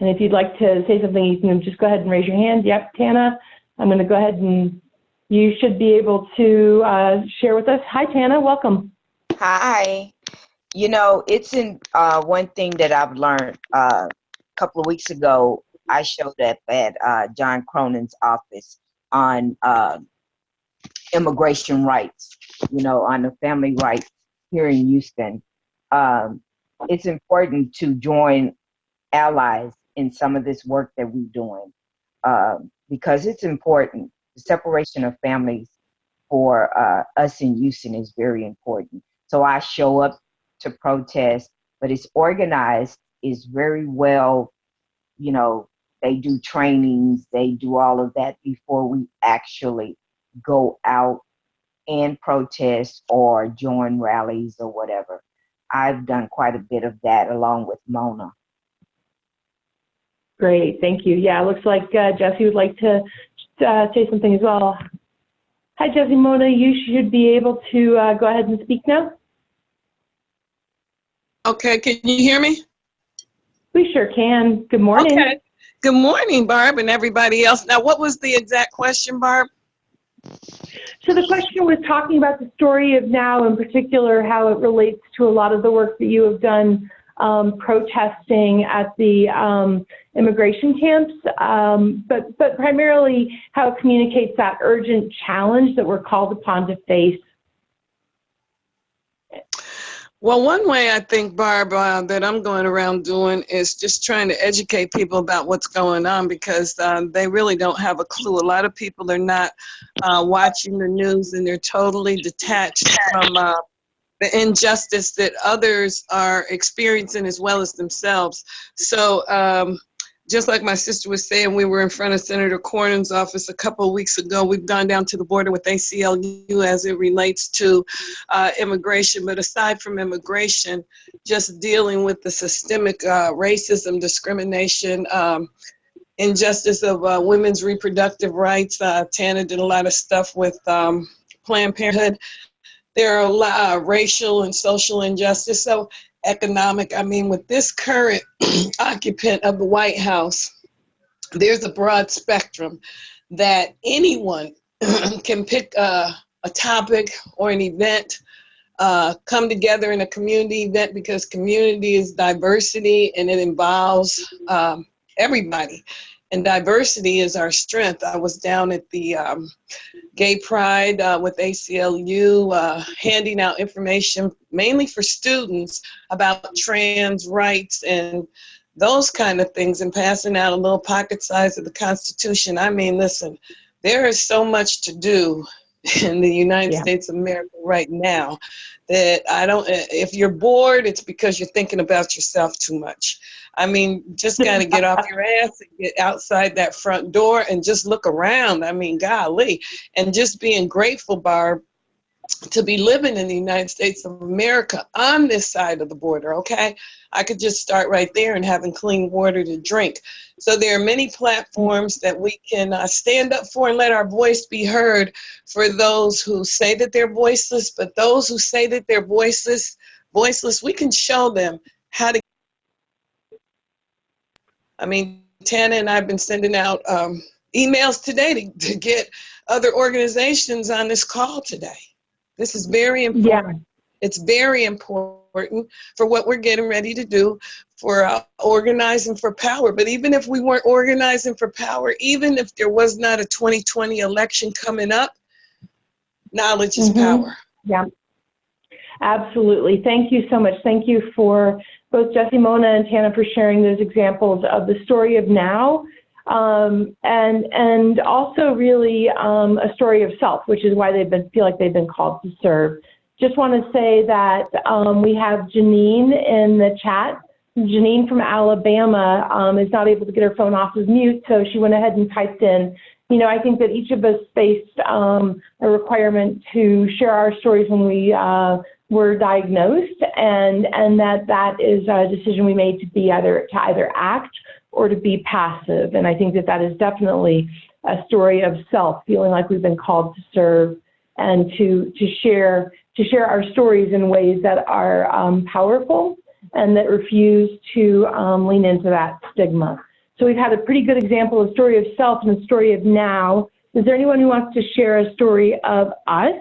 And if you'd like to say something, you can just go ahead and raise your hand. Yep, Tana, I'm going to go ahead and you should be able to share with us. Hi, Tana, welcome. Hi. You know, it's in one thing that I've learned a couple of weeks ago. I showed up at John Cronin's office on immigration rights, on the family rights here in Houston. It's important to join allies in some of this work that we're doing, because it's important. The separation of families for us in Houston is very important. So I show up to protest, but it's organized, is very well, they do trainings, they do all of that before we actually go out and protest or join rallies or whatever. I've done quite a bit of that along with Mona. Great, thank you. Yeah, it looks like Jessie would like to say something as well. Hi, Jessie. Mona, you should be able to go ahead and speak now. Okay, can you hear me? We sure can. Good morning. Okay. Good morning, Barb, and everybody else. Now, what was the exact question, Barb? So the question was talking about the story of now, in particular, how it relates to a lot of the work that you have done protesting at the immigration camps, but primarily how it communicates that urgent challenge that we're called upon to face. Well, one way I think, Barb, that I'm going around doing is just trying to educate people about what's going on, because they really don't have a clue. A lot of people are not watching the news, and they're totally detached from the injustice that others are experiencing as well as themselves. So just like my sister was saying, we were in front of Senator Cornyn's office a couple of weeks ago. We've gone down to the border with ACLU as it relates to immigration. But aside from immigration, just dealing with the systemic racism, discrimination, injustice of women's reproductive rights. Tana did a lot of stuff with Planned Parenthood. There are a lot of racial and social injustice. So economic. I mean, with this current occupant of the White House, there's a broad spectrum that anyone can pick a topic or an event, come together in a community event, because community is diversity and it involves everybody. And diversity is our strength. I was down at the Gay Pride with ACLU, handing out information mainly for students about trans rights and those kind of things, and passing out a little pocket size of the Constitution. I mean, listen, there is so much to do in the United States of America right now that if you're bored, it's because you're thinking about yourself too much. I mean, just got to get off your ass and get outside that front door and just look around. I mean, golly, and just being grateful, Barb, to be living in the United States of America on this side of the border, okay? I could just start right there and having clean water to drink. So there are many platforms that we can stand up for and let our voice be heard for those who say that they're voiceless, but those who say that they're voiceless, we can show them how to. I mean, Tana and I have been sending out emails today to get other organizations on this call today. This is very important. Yeah. It's very important for what we're getting ready to do for organizing for power. But even if we weren't organizing for power, even if there was not a 2020 election coming up, knowledge is power. Yeah, absolutely. Thank you so much. Thank you for both Jessie, Mona, and Tana for sharing those examples of the story of now. And also really a story of self, which is why feel like they've been called to serve. Just want to say that we have Janine in the chat. Janine from Alabama is not able to get her phone off of mute, so she went ahead and typed in, I think that each of us faced a requirement to share our stories when we were diagnosed, and that is a decision we made to either act or to be passive. And I think that is definitely a story of self, feeling like we've been called to serve and to share our stories in ways that are powerful and that refuse to lean into that stigma. So we've had a pretty good example of story of self and a story of now. Is there anyone who wants to share a story of us,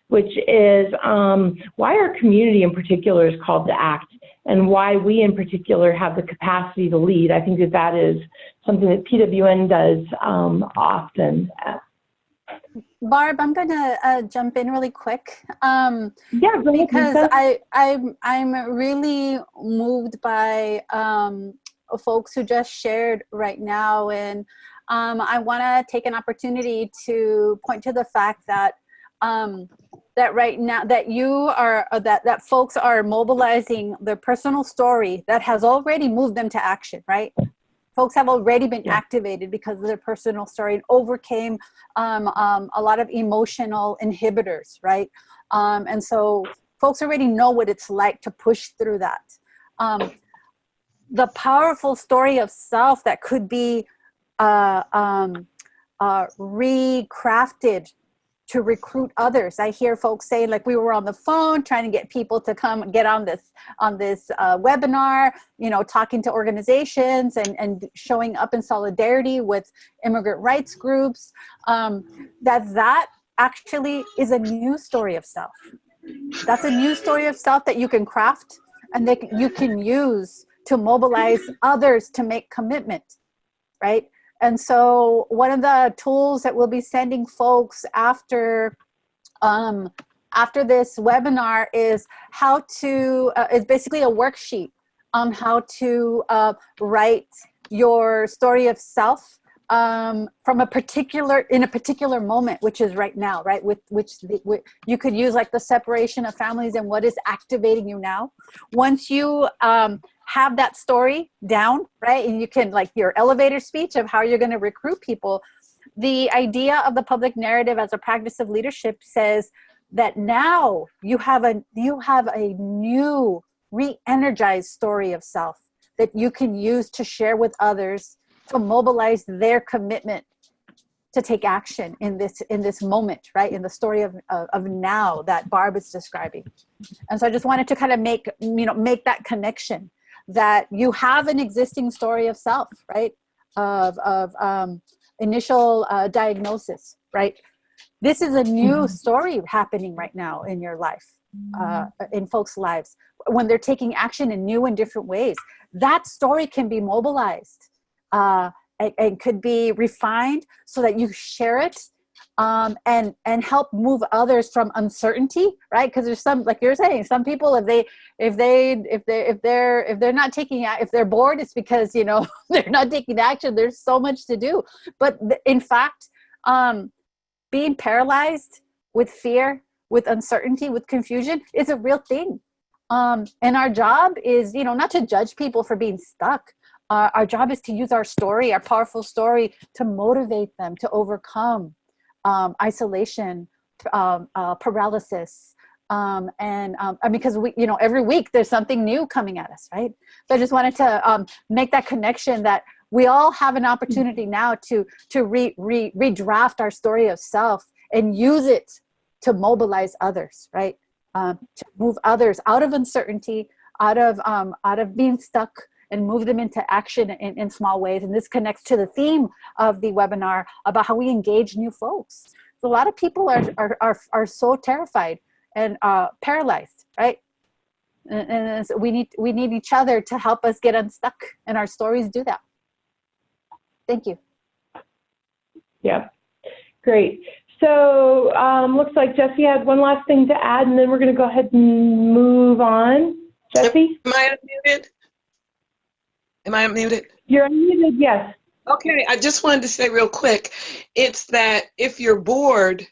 which is why our community in particular is called to act, and why we in particular have the capacity to lead? I think that is something that PWN does often. Barb, I'm going to jump in really quick. Because I'm really moved by folks who just shared right now, and I want to take an opportunity to point to the fact that that right now that folks are mobilizing their personal story that has already moved them to action, right? Folks have already been activated because of their personal story and overcame a lot of emotional inhibitors, right? And so folks already know what it's like to push through that. The powerful story of self that could be recrafted to recruit others. I hear folks saying, like, we were on the phone trying to get people to come get on this webinar, talking to organizations and showing up in solidarity with immigrant rights groups. That actually is a new story of self. That's a new story of self that you can craft and that you can use to mobilize others to make commitment, right? And so one of the tools that we'll be sending folks after this webinar is how to, it's basically a worksheet on how to write your story of self in a particular moment, which is right now, right? You could use like the separation of families and what is activating you now. Once you have that story down, right? And you can, like, your elevator speech of how you're going to recruit people. The idea of the public narrative as a practice of leadership says that now you have a new re-energized story of self that you can use to share with others to mobilize their commitment to take action in this moment, right? In the story of now that Barb is describing. And so I just wanted to kind of make that connection that you have an existing story of self, right? Of initial diagnosis, right? This is a new story happening right now in your life, in folks' lives, when they're taking action in new and different ways. That story can be mobilized and could be refined so that you share it and help move others from uncertainty, right? Because there's some, like you're saying, some people, if they're not taking, if they're bored, it's because, you know, they're not taking action. There's so much to do. But in fact, being paralyzed with fear, with uncertainty, with confusion is a real thing. And our job is, you know, not to judge people for being stuck. Our job is to use our story, our powerful story, to motivate them to overcome isolation, paralysis, because we, you know, every week there's something new coming at us, right? So I just wanted to make that connection that we all have an opportunity now to redraft our story of self and use it to mobilize others, right? To move others out of uncertainty, out of being stuck, and move them into action in small ways. And this connects to the theme of the webinar about how we engage new folks. So a lot of people are so terrified and paralyzed, right? And so we need each other to help us get unstuck, and our stories do that. Thank you. Yeah, great. So looks like Jesse had one last thing to add, and then we're going to go ahead and move on. Jesse? Am I unmuted? Am I unmuted? You're unmuted, yes. Okay, I just wanted to say real quick, it's that if you're bored,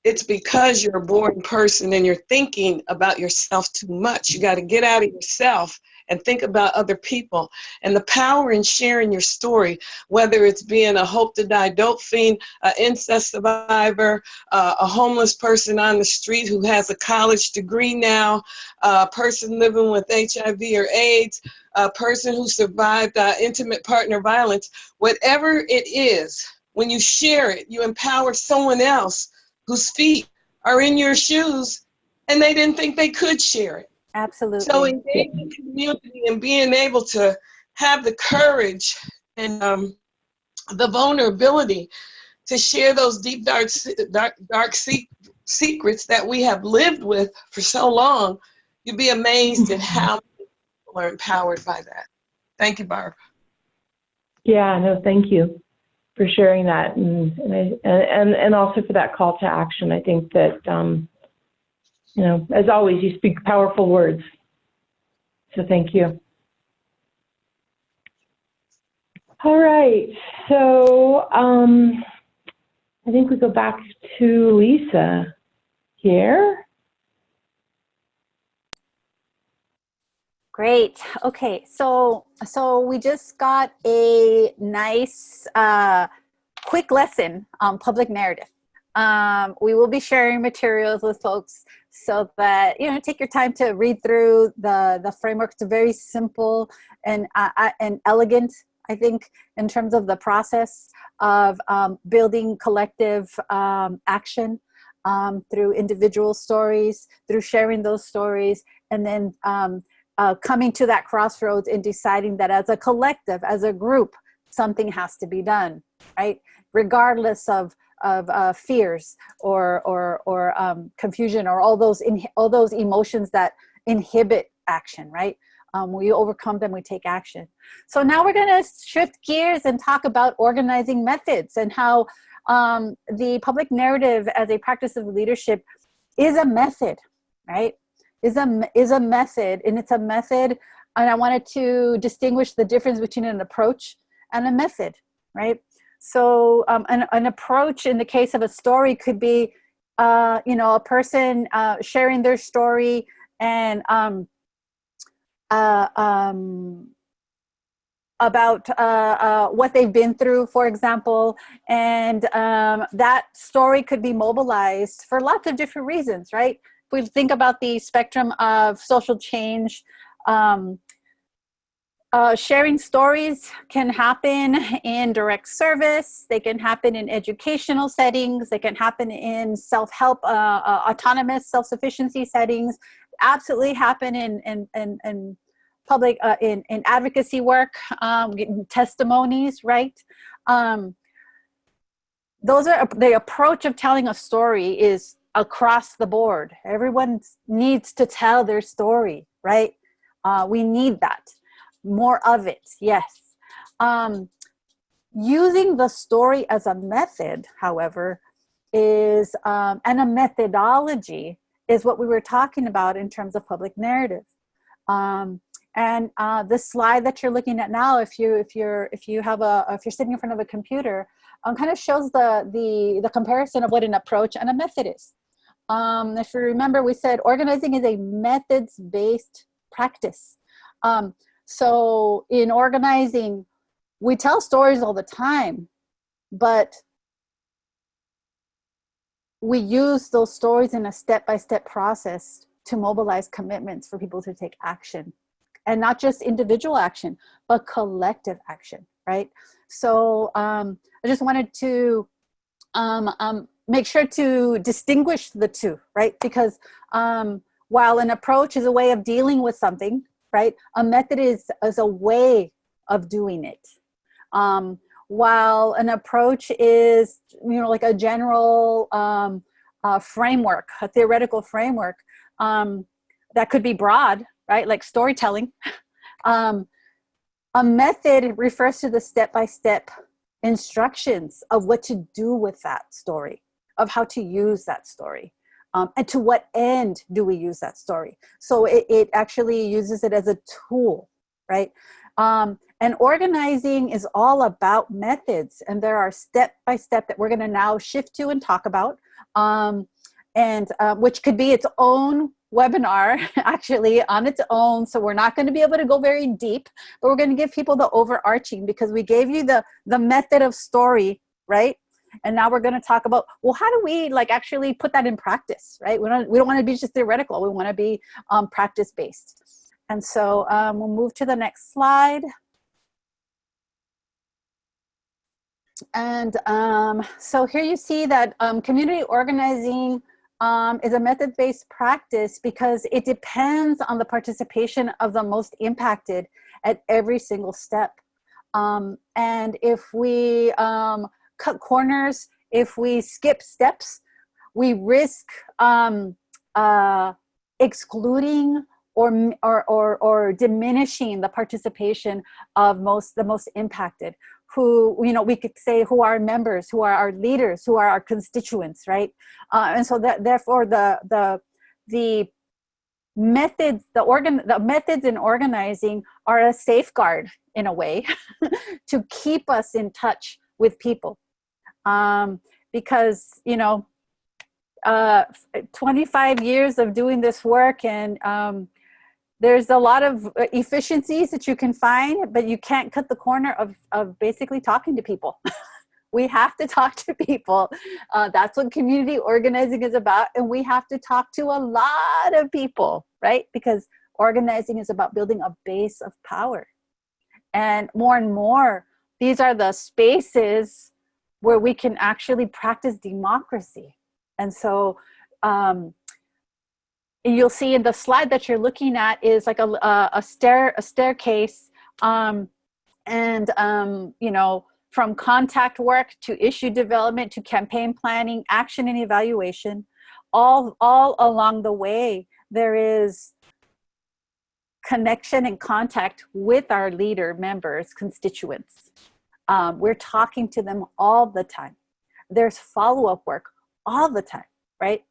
it's because you're a boring person and you're thinking about yourself too much. You got to get out of yourself and think about other people. And the power in sharing your story, whether it's being a hope to die dope fiend, an incest survivor, a homeless person on the street who has a college degree now, a person living with HIV or AIDS, a person who survived intimate partner violence, whatever it is, when you share it, you empower someone else whose feet are in your shoes and they didn't think they could share it. Absolutely. So engaging community and being able to have the courage and the vulnerability to share those deep, dark secrets that we have lived with for so long, you'd be amazed at how people are empowered by that. Thank you, Barb. Yeah, no, thank you for sharing that, and also for that call to action. I think that, you know, as always, you speak powerful words. So thank you. All right, so I think we go back to Lisa here. Great. Okay, so we just got a nice quick lesson on public narrative. We will be sharing materials with folks so that, you know, take your time to read through the framework. It's very simple and elegant, I think, in terms of the process of building collective action through individual stories, through sharing those stories, and then coming to that crossroads and deciding that as a collective, as a group, something has to be done, right? Regardless of fears or confusion or all those emotions that inhibit action, right? We overcome them, we take action. So now we're going to shift gears and talk about organizing methods and how the public narrative as a practice of leadership is a method, right? Is a method, and it's a method, and I wanted to distinguish the difference between an approach and a method, right? So an approach in the case of a story could be, you know, a person sharing their story and about what they've been through, for example, and that story could be mobilized for lots of different reasons, right? If we think about the spectrum of social change, Sharing stories can happen in direct service. They can happen in educational settings. They can happen in self-help, autonomous self-sufficiency settings. Absolutely happen in public, in advocacy work, testimonies, right? Those are the approach of telling a story is across the board. Everyone needs to tell their story, right? We need that. More of it, yes. Using the story as a method, however, is, and a methodology is what we were talking about in terms of public narrative. And the slide that you're looking at now, if you're sitting in front of a computer, kind of shows the comparison of what an approach and a method is. If you remember, we said organizing is a methods-based practice. So in organizing, we tell stories all the time, but we use those stories in a step-by-step process to mobilize commitments for people to take action. And not just individual action, but collective action, right? So I just wanted to make sure to distinguish the two, right? Because while an approach is a way of dealing with something, right? A method is a way of doing it. While an approach is, like a general framework, a theoretical framework that could be broad, right? Like storytelling. A method refers to the step-by-step instructions of what to do with that story, of how to use that story. And to what end do we use that story? So it actually uses it as a tool, right? And organizing is all about methods, and there are step-by-step that we're going to now shift to and talk about, which could be its own webinar actually on its own. So we're not going to be able to go very deep, but we're going to give people the overarching, because we gave you the method of story, right? And now we're going to talk about, well, how do we actually put that in practice, right? We don't want to be just theoretical. We want to be practice-based. And so we'll move to the next slide. And so here you see that community organizing is a method-based practice because it depends on the participation of the most impacted at every single step. And if we cut corners, if we skip steps, we risk excluding or diminishing the participation of the most impacted, who, we could say, who are members, who are our leaders, who are our constituents, right? And so therefore the methods, the methods in organizing are a safeguard in a way to keep us in touch with people. Because, 25 years of doing this work, and there's a lot of efficiencies that you can find, but you can't cut the corner of basically talking to people. We have to talk to people. That's what community organizing is about. And we have to talk to a lot of people, right? Because organizing is about building a base of power. And more, these are the spaces where we can actually practice democracy. And so you'll see in the slide that you're looking at is like a staircase, from contact work to issue development to campaign planning, action and evaluation, all along the way, there is connection and contact with our leader members, constituents. We're talking to them all the time. There's follow-up work all the time, right?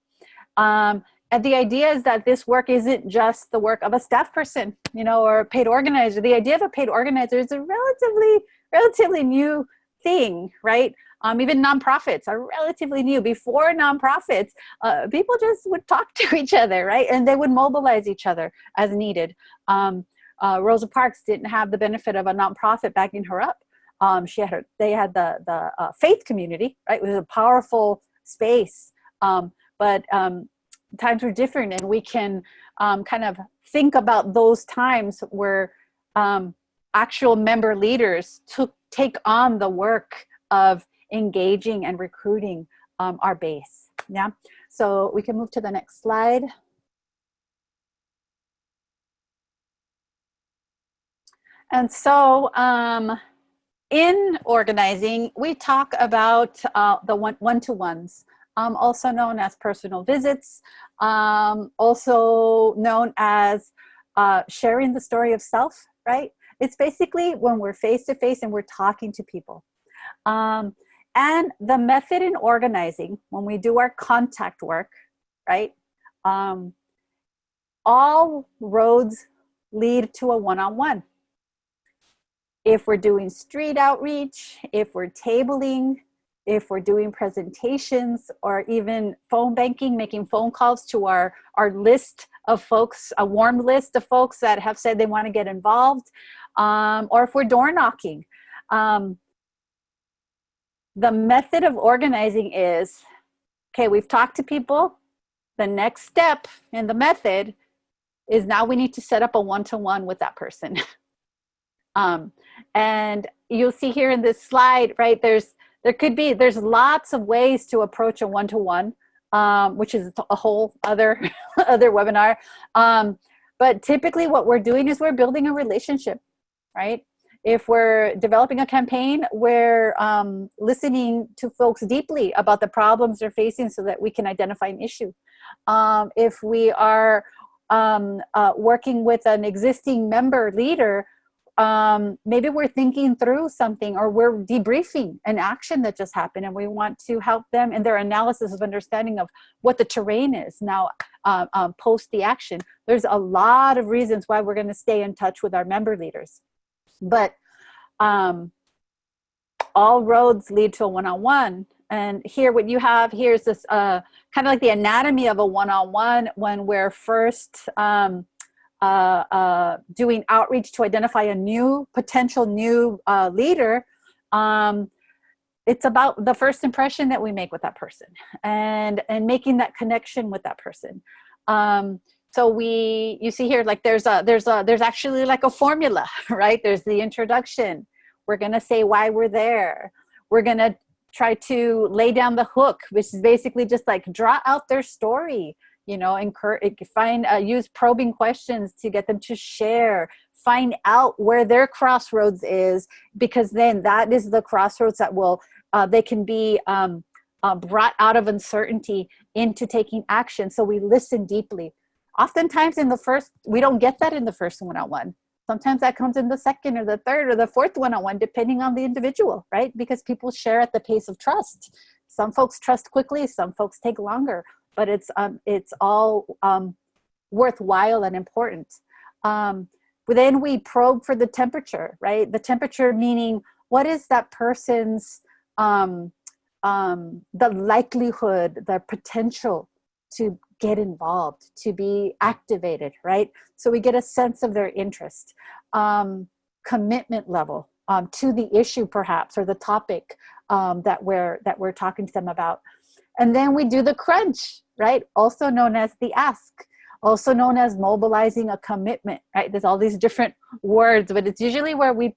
And the idea is that this work isn't just the work of a staff person, or a paid organizer. The idea of a paid organizer is a relatively new thing, right? Even nonprofits are relatively new. Before nonprofits, people just would talk to each other, right? And they would mobilize each other as needed. Rosa Parks didn't have the benefit of a nonprofit backing her up. They had the faith community, right? It was a powerful space, but times were different, and we can kind of think about those times where actual member leaders to take on the work of engaging and recruiting our base. Yeah, so we can move to the next slide. And so in organizing, we talk about the one-to-ones, also known as personal visits, also known as sharing the story of self, right? It's basically when we're face-to-face and we're talking to people. And the method in organizing, when we do our contact work, right? All roads lead to a one-on-one. If we're doing street outreach, if we're tabling, if we're doing presentations, or even phone banking, making phone calls to our list of folks, a warm list of folks that have said they want to get involved, or if we're door knocking. The method of organizing is, okay, we've talked to people. The next step in the method is now we need to set up a one-to-one with that person. And you'll see here in this slide, right, there's lots of ways to approach a one-to-one, which is a whole other webinar. But typically what we're doing is we're building a relationship, right? If we're developing a campaign, we're listening to folks deeply about the problems they're facing so that we can identify an issue. If we are working with an existing member leader, maybe we're thinking through something, or we're debriefing an action that just happened, and we want to help them in their analysis of understanding of what the terrain is now post the action. There's a lot of reasons why we're going to stay in touch with our member leaders. But all roads lead to a one-on-one. And here, what you have here is this kind of like the anatomy of a one-on-one when we're first doing outreach to identify a potential new leader. It's about the first impression that we make with that person, and making that connection with that person. So you see here, like there's actually like a formula, right? There's the introduction. We're gonna say why we're there. We're gonna try to lay down the hook, which is basically just like draw out their story, you know, use probing questions to get them to share, find out where their crossroads is, because then that is the crossroads that will, they can be brought out of uncertainty into taking action. So we listen deeply. Oftentimes we don't get that in the first one-on-one. Sometimes that comes in the second or the third or the fourth one-on-one, depending on the individual, right? Because people share at the pace of trust. Some folks trust quickly, some folks take longer, but it's all worthwhile and important. Then we probe for the temperature, right? The temperature meaning, what is that person's, the likelihood, the potential to get involved, to be activated, right? So we get a sense of their interest, commitment level to the issue perhaps, or the topic that we're talking to them about. And then we do the crunch, right? Also known as the ask, also known as mobilizing a commitment, right? There's all these different words, but it's usually where we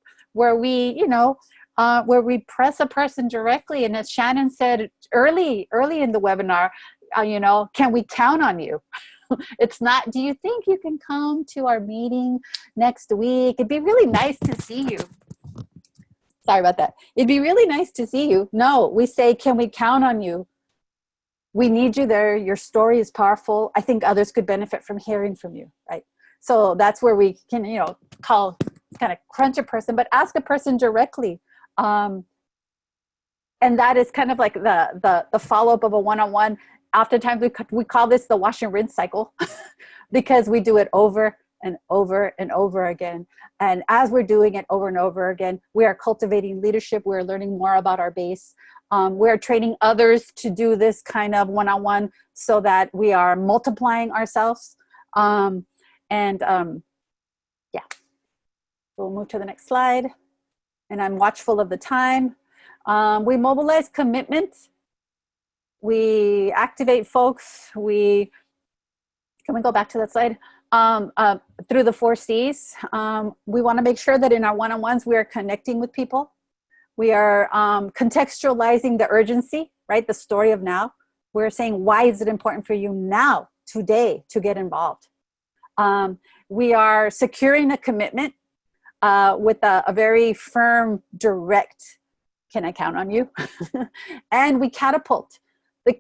press a person directly. And as Shannon said early in the webinar, can we count on you? It's not, do you think you can come to our meeting next week? It'd be really nice to see you. Sorry about that. It'd be really nice to see you. No, we say, can we count on you? We need you there. Your story is powerful. I think others could benefit from hearing from you, right? So that's where we can, kind of crunch a person, but ask a person directly. And that is kind of like the follow-up of a one-on-one. Oftentimes we call this the wash and rinse cycle because we do it over and over and over again. And as we're doing it over and over again, we are cultivating leadership. We're learning more about our base. We're training others to do this kind of one-on-one so that we are multiplying ourselves. Yeah. We'll move to the next slide. And I'm watchful of the time. We mobilize commitment. We activate folks. Can we go back to that slide? through the 4 C's. We want to make sure that in our one-on-ones, we are connecting with people. We are contextualizing the urgency, right? The story of now. We're saying, why is it important for you now, today, to get involved? We are securing a commitment with a very firm, direct, can I count on you? And we catapult.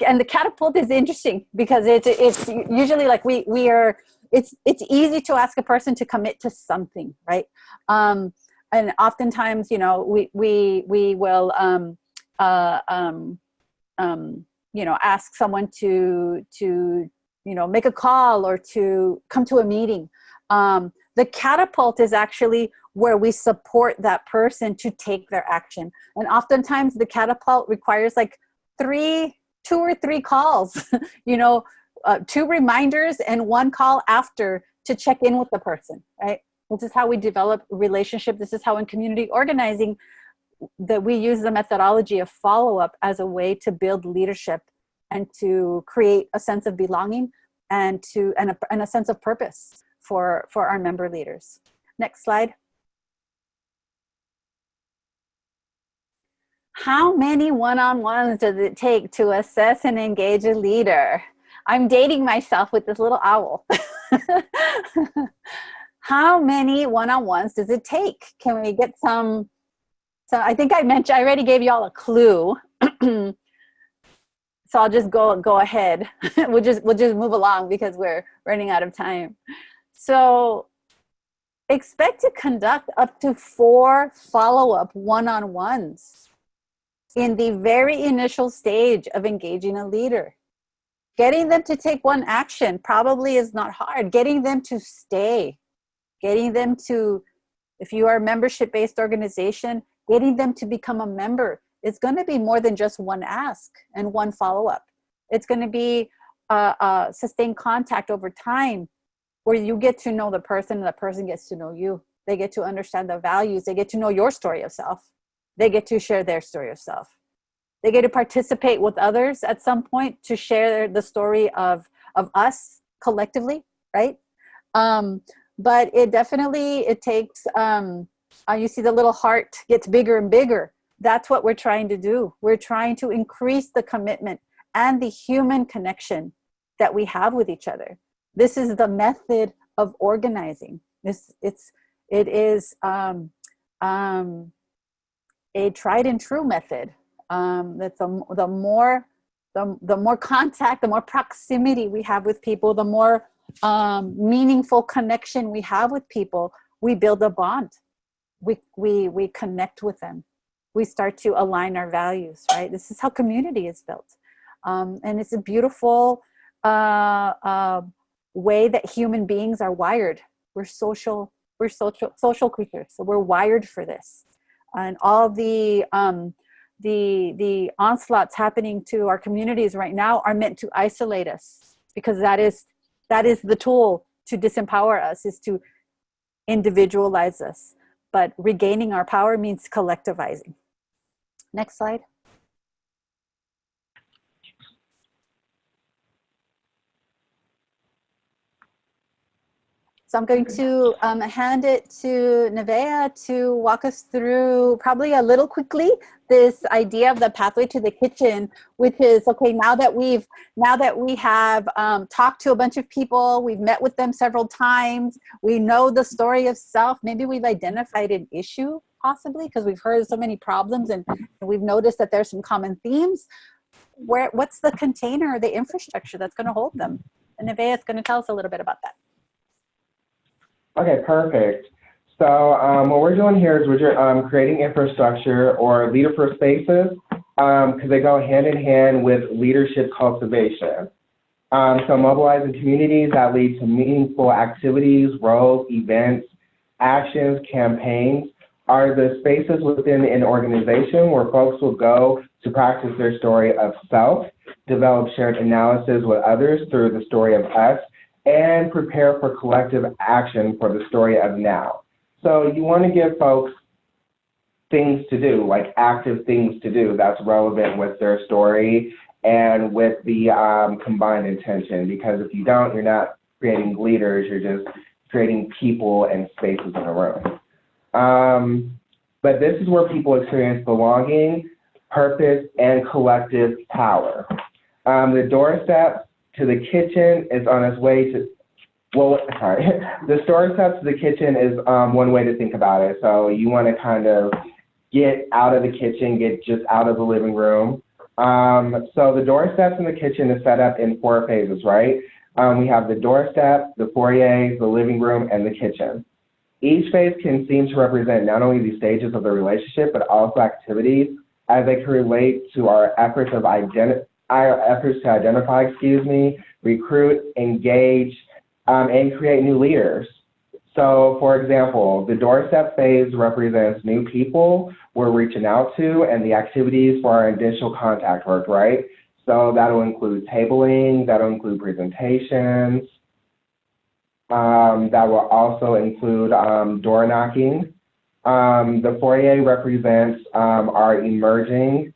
And the catapult is interesting because it's usually like it's easy to ask a person to commit to something, right? And oftentimes, you know, we will, you know, ask someone to, you know, make a call or to come to a meeting. The catapult is actually where we support that person to take their action. And oftentimes the catapult requires like 2 or 3 calls, you know, 2 reminders and 1 call after to check in with the person, right? This is how we develop relationship. This is how in community organizing that we use the methodology of follow-up as a way to build leadership and to create a sense of belonging and a sense of purpose for our member leaders. Next slide. How many one-on-ones does it take to assess and engage a leader? I'm dating myself with this little owl. How many one-on-ones does it take? Can we get some? So I think I already gave you all a clue. So I'll just go ahead. we'll just move along because we're running out of time. So expect to conduct up to 4 follow-up one-on-ones in the very initial stage of engaging a leader. Getting them to take one action probably is not hard. Getting them to stay, getting them to, if you are a membership-based organization, getting them to become a member, it's going to be more than just 1 ask and 1 follow-up. It's going to be sustained contact over time where you get to know the person and the person gets to know you. They get to understand the values. They get to know your story of self. They get to share their story of self. They get to participate with others at some point to share the story of us collectively, right? But it definitely, it takes, you see the little heart gets bigger and bigger. That's what we're trying to do. We're trying to increase the commitment and the human connection that we have with each other. This is the method of organizing. It is a tried and true method. That the more contact, the more proximity we have with people, the more meaningful connection we have with people, we build a bond. We connect with them. We start to align our values, right? This is how community is built. And it's a beautiful way that human beings are wired. We're social creatures. So we're wired for this. And all the onslaughts happening to our communities right now are meant to isolate us, because that is the tool to disempower us, is to individualize us. But regaining our power means collectivizing. Next slide. So I'm going to hand it to Nevaeh to walk us through, probably a little quickly, this idea of the pathway to the kitchen, which is, okay, now that we have talked to a bunch of people, we've met with them several times, we know the story of self, maybe we've identified an issue possibly, because we've heard so many problems and we've noticed that there's some common themes. What's the container, the infrastructure that's going to hold them? And Nevaeh is going to tell us a little bit about that. Okay, perfect. So what we're doing here is we're creating infrastructure or leader-first spaces because they go hand in hand with leadership cultivation. So mobilizing communities that lead to meaningful activities, roles, events, actions, campaigns are the spaces within an organization where folks will go to practice their story of self, develop shared analysis with others through the story of us, and prepare for collective action for the story of now. So you want to give folks things to do, like active things to do that's relevant with their story and with the combined intention, because if you don't, you're not creating leaders, you're just creating people and spaces in a room. But this is where people experience belonging, purpose, and collective power. The doorstep to the kitchen is on its way to, the doorstep to the kitchen is one way to think about it. So you want to kind of get out of the kitchen, get just out of the living room. So the doorsteps in the kitchen is set up in 4 phases, right? We have the doorstep, the foyer, the living room, and the kitchen. Each phase can seem to represent not only the stages of the relationship, but also activities as they can relate to our efforts to identify, recruit, engage, and create new leaders. So, for example, the doorstep phase represents new people we're reaching out to and the activities for our initial contact work, right? So that'll include tabling, that'll include presentations, that will also include door knocking. The foyer represents our emerging,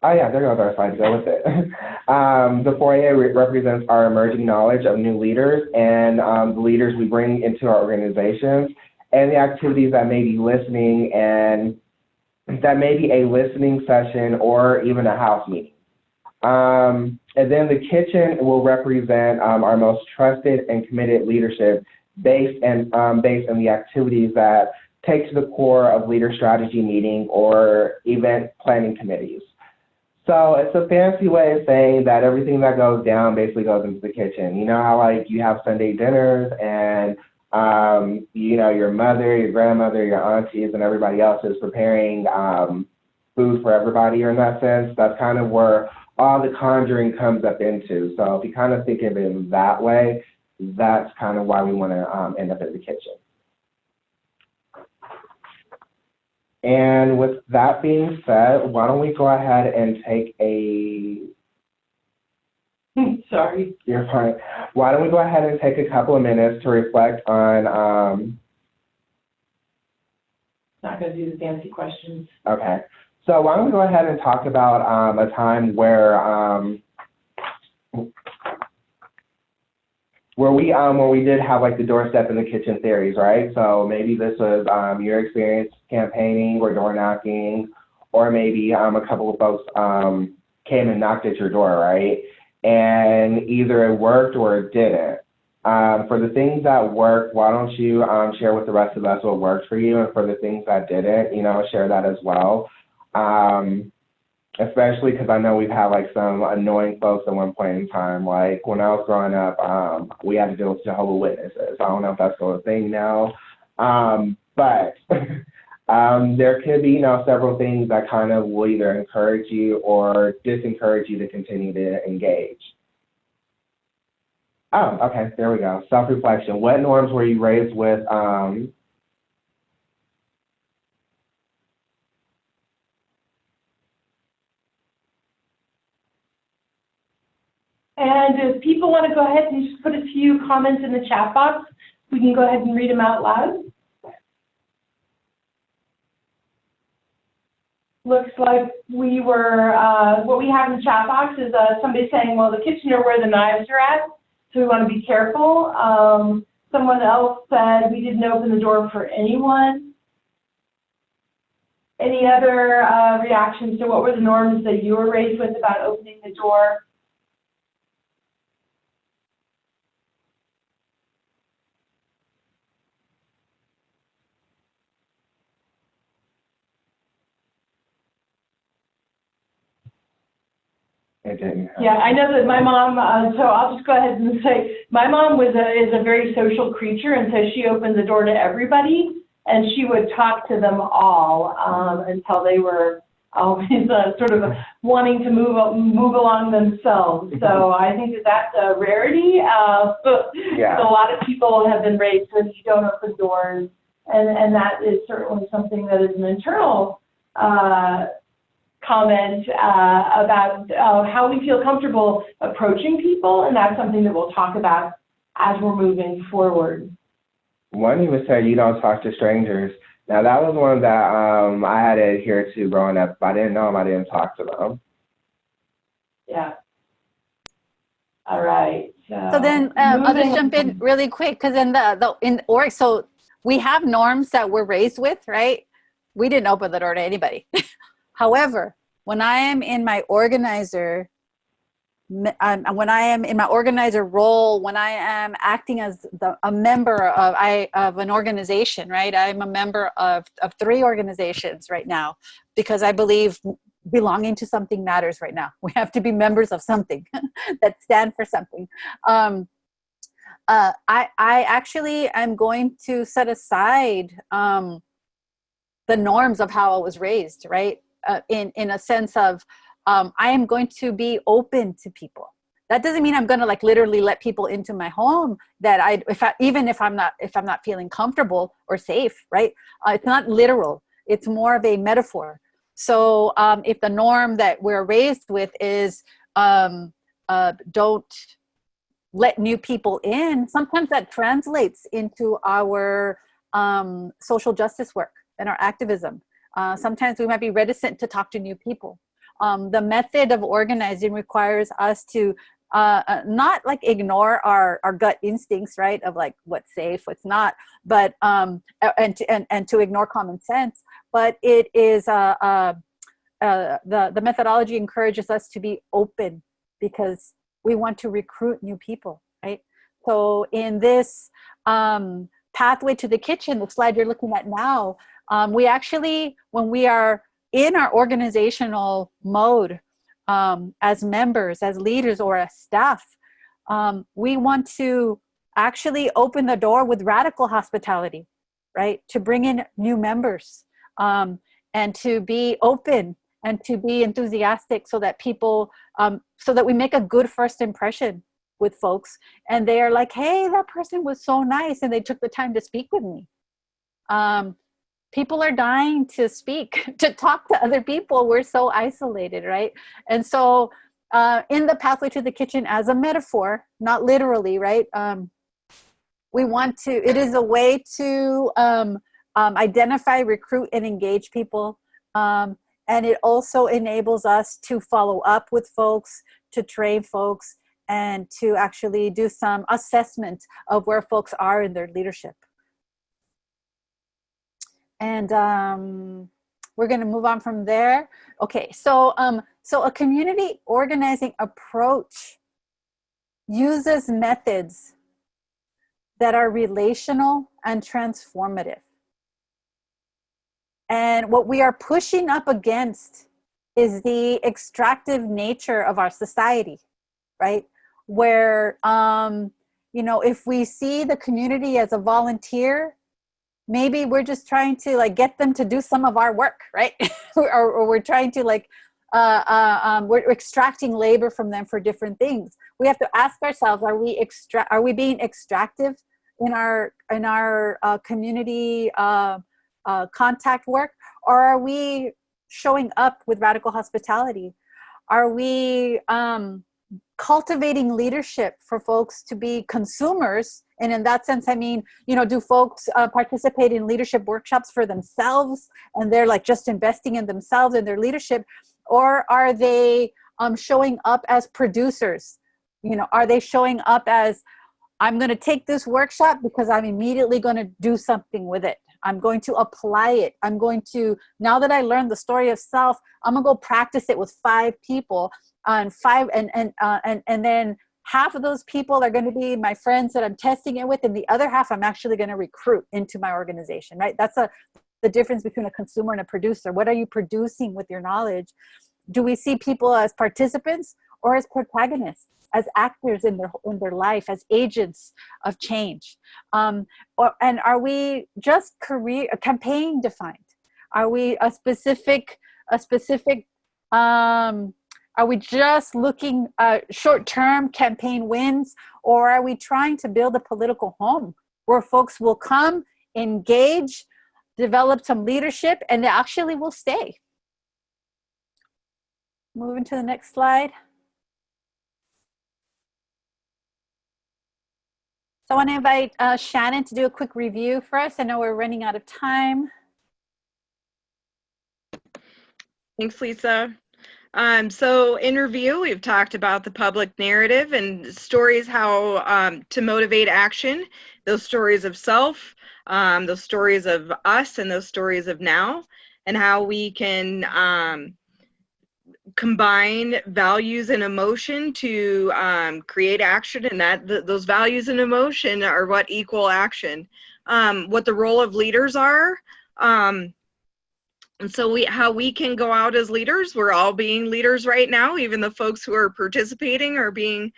there goes our slide to go with it. The foyer represents our emerging knowledge of new leaders and the leaders we bring into our organizations and the activities that may be listening and that may be a listening session or even a house meeting. And then the kitchen will represent our most trusted and committed leadership based on the activities that take to the core of leader strategy meeting or event planning committees. So it's a fancy way of saying that everything that goes down basically goes into the kitchen. You know how like you have Sunday dinners and you know, your mother, your grandmother, your aunties, and everybody else is preparing food for everybody in that sense. That's kind of where all the conjuring comes up into. So if you kind of think of it in that way, that's kind of why we want to end up in the kitchen. And with that being said, why don't we go ahead and take a... Sorry. You're fine. Why don't we go ahead and take a couple of minutes to reflect on... Not going to do the fancy questions. Okay. So why don't we go ahead and talk about a time where we did have like the doorstep in the kitchen theories, right? So maybe this was your experience campaigning or door knocking, or maybe a couple of folks came and knocked at your door, right? And either it worked or it didn't. For the things that worked, why don't you share with the rest of us what worked for you, and for the things that didn't, you know, share that as well. Especially because I know we've had like some annoying folks at one point in time. Like when I was growing up, we had to deal with Jehovah's Witnesses. I don't know if that's still a thing now, but there could be, you know, several things that kind of will either encourage you or disencourage you to continue to engage. Oh, okay, there we go. Self-reflection. What norms were you raised with? And if people want to go ahead and just put a few comments in the chat box, we can go ahead and read them out loud. Looks like we were, what we have in the chat box is somebody saying, well, the kitchen are where the knives are at, so we want to be careful. Someone else said we didn't open the door for anyone. Any other reactions to what were the norms that you were raised with about opening the door? Yeah, I know that my mom, so I'll just go ahead and say, my mom is a very social creature, and so she opened the door to everybody, and she would talk to them all until they were always sort of wanting to move along themselves. So I think that that's a rarity. Yeah. So a lot of people have been raised with you don't open doors, and that is certainly something that is an internal comment about how we feel comfortable approaching people, and that's something that we'll talk about as we're moving forward. One even said you don't talk to strangers. Now that was one that I had to adhere to growing up. If I didn't know them, I didn't talk to them. Yeah. All right. So then I'll just jump in moving- really quick, because in org, so we have norms that we're raised with, right? We didn't open the door to anybody. However, when I am in my organizer, when I am in my organizer role, when I am acting as a member of an organization, right? I'm a member of 3 organizations right now, because I believe belonging to something matters right now. We have to be members of something that stand for something. I actually am going to set aside the norms of how I was raised, right? In a sense of, I am going to be open to people. That doesn't mean I'm going to like literally let people into my home that even if I'm not feeling comfortable or safe, right? It's not literal. It's more of a metaphor. So if the norm that we're raised with is don't let new people in, sometimes that translates into our social justice work and our activism. Sometimes we might be reticent to talk to new people. The method of organizing requires us to not like ignore our gut instincts, right? Of like what's safe, what's not, but and to ignore common sense. But it is the methodology encourages us to be open, because we want to recruit new people, right? So in this pathway to the kitchen, the slide you're looking at now, we actually, when we are in our organizational mode, as members, as leaders, or as staff, we want to actually open the door with radical hospitality, right? To bring in new members, and to be open and to be enthusiastic, so that people, so that we make a good first impression with folks, and they are like, hey, that person was so nice, and they took the time to speak with me. People are dying to speak, to talk to other people. We're so isolated, right? And so in the pathway to the kitchen, as a metaphor, not literally, right? We want to, it is a way to identify, recruit, and engage people. And it also enables us to follow up with folks, to train folks, and to actually do some assessment of where folks are in their leadership. And we're going to move on from there. Okay, so so a community organizing approach uses methods that are relational and transformative. And what we are pushing up against is the extractive nature of our society, right? Where, you know, if we see the community as a volunteer, maybe we're just trying to like get them to do some of our work, right? or we're trying to like, we're extracting labor from them for different things. We have to ask ourselves, are we being extractive in our community contact work, or are we showing up with radical hospitality? Are we cultivating leadership for folks to be consumers? And in that sense, I mean, you know, do folks participate in leadership workshops for themselves, and they're like just investing in themselves and their leadership? Or are they showing up as producers? You know, are they showing up as, I'm going to take this workshop because I'm immediately going to do something with it. I'm going to apply it. I'm going to, now that I learned the story of self, I'm going to go practice it with 5 people, and then half of those people are going to be my friends that I'm testing it with, and the other half I'm actually going to recruit into my organization, right? That's the difference between a consumer and a producer. What are you producing with your knowledge? Do we see people as participants or as protagonists, as actors in their life, as agents of change? And are we just campaign defined? Are we a specific, are we just looking short-term campaign wins, or are we trying to build a political home where folks will come, engage, develop some leadership, and they actually will stay? Moving to the next slide. So I want to invite Shannon to do a quick review for us. I know we're running out of time. Thanks, Lisa. So in review, we've talked about the public narrative and stories, how to motivate action, those stories of self, those stories of us, and those stories of now, and how we can combine values and emotion to create action, and that those values and emotion are what equal action. What the role of leaders are. And so how we can go out as leaders, we're all being leaders right now. Even the folks who are participating are being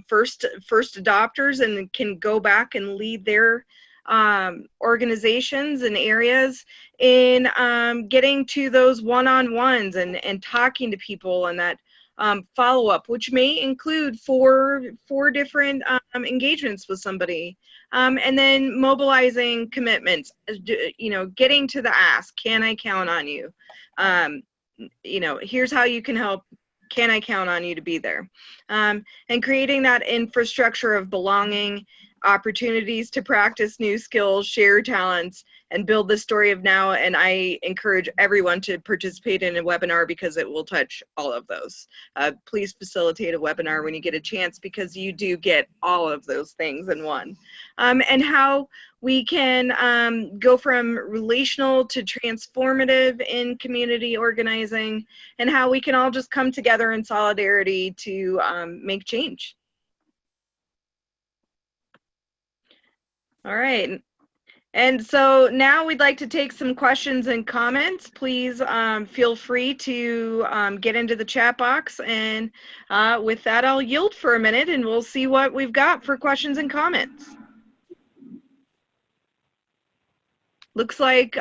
first adopters and can go back and lead their organizations and areas in getting to those one-on-ones and talking to people, and that follow-up, which may include four different engagements with somebody. And then mobilizing commitments, getting to the ask, can I count on you? Here's how you can help, can I count on you to be there? And creating that infrastructure of belonging, opportunities to practice new skills, share talents, and build the story of now. And I encourage everyone to participate in a webinar because it will touch all of those. Please facilitate a webinar when you get a chance, because you do get all of those things in one. And how we can go from relational to transformative in community organizing, and how we can all just come together in solidarity to make change. All right. And so now we'd like to take some questions and comments. Please feel free to get into the chat box. And with that, I'll yield for a minute and we'll see what we've got for questions and comments. Looks like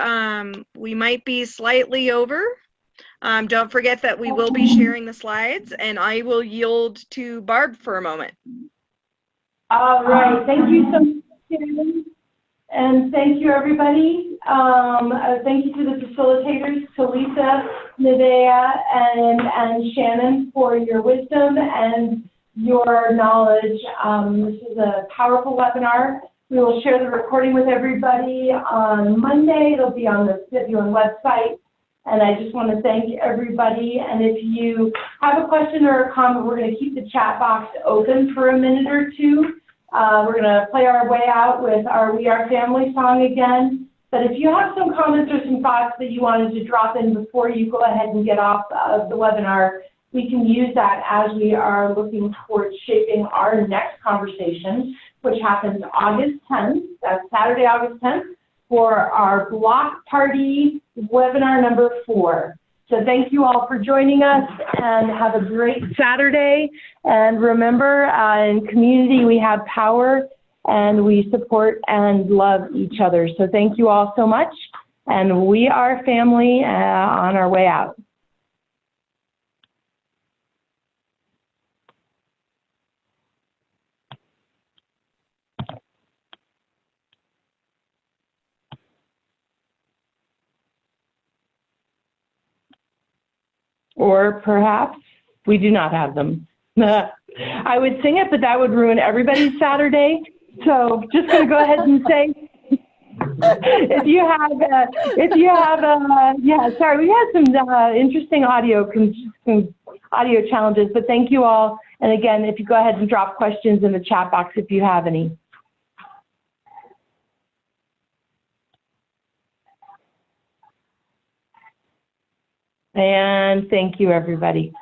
we might be slightly over. Don't forget that we will be sharing the slides, and I will yield to Barb for a moment. All right. Thank you so much, Shannon. And thank you, everybody. Thank you to the facilitators, to Lisa, Nevaeh, and Shannon for your wisdom and your knowledge. This is a powerful webinar. We will share the recording with everybody on Monday. It'll be on the PWN website. And I just want to thank everybody. And if you have a question or a comment, we're going to keep the chat box open for a minute or two. We're going to play our way out with our We Are Family song again. But if you have some comments or some thoughts that you wanted to drop in before you go ahead and get off of the webinar, we can use that as we are looking towards shaping our next conversation, which happens August 10th. That's Saturday, August 10th, for our block party webinar number 4. So thank you all for joining us, and have a great Saturday. And remember, in community, we have power, and we support and love each other. So thank you all so much. And we are family on our way out. Or perhaps we do not have them. I would sing it, but that would ruin everybody's Saturday. So just going to go ahead and say, if you have, yeah, sorry, we had some interesting audio challenges, but thank you all. And again, if you go ahead and drop questions in the chat box if you have any. And thank you, everybody.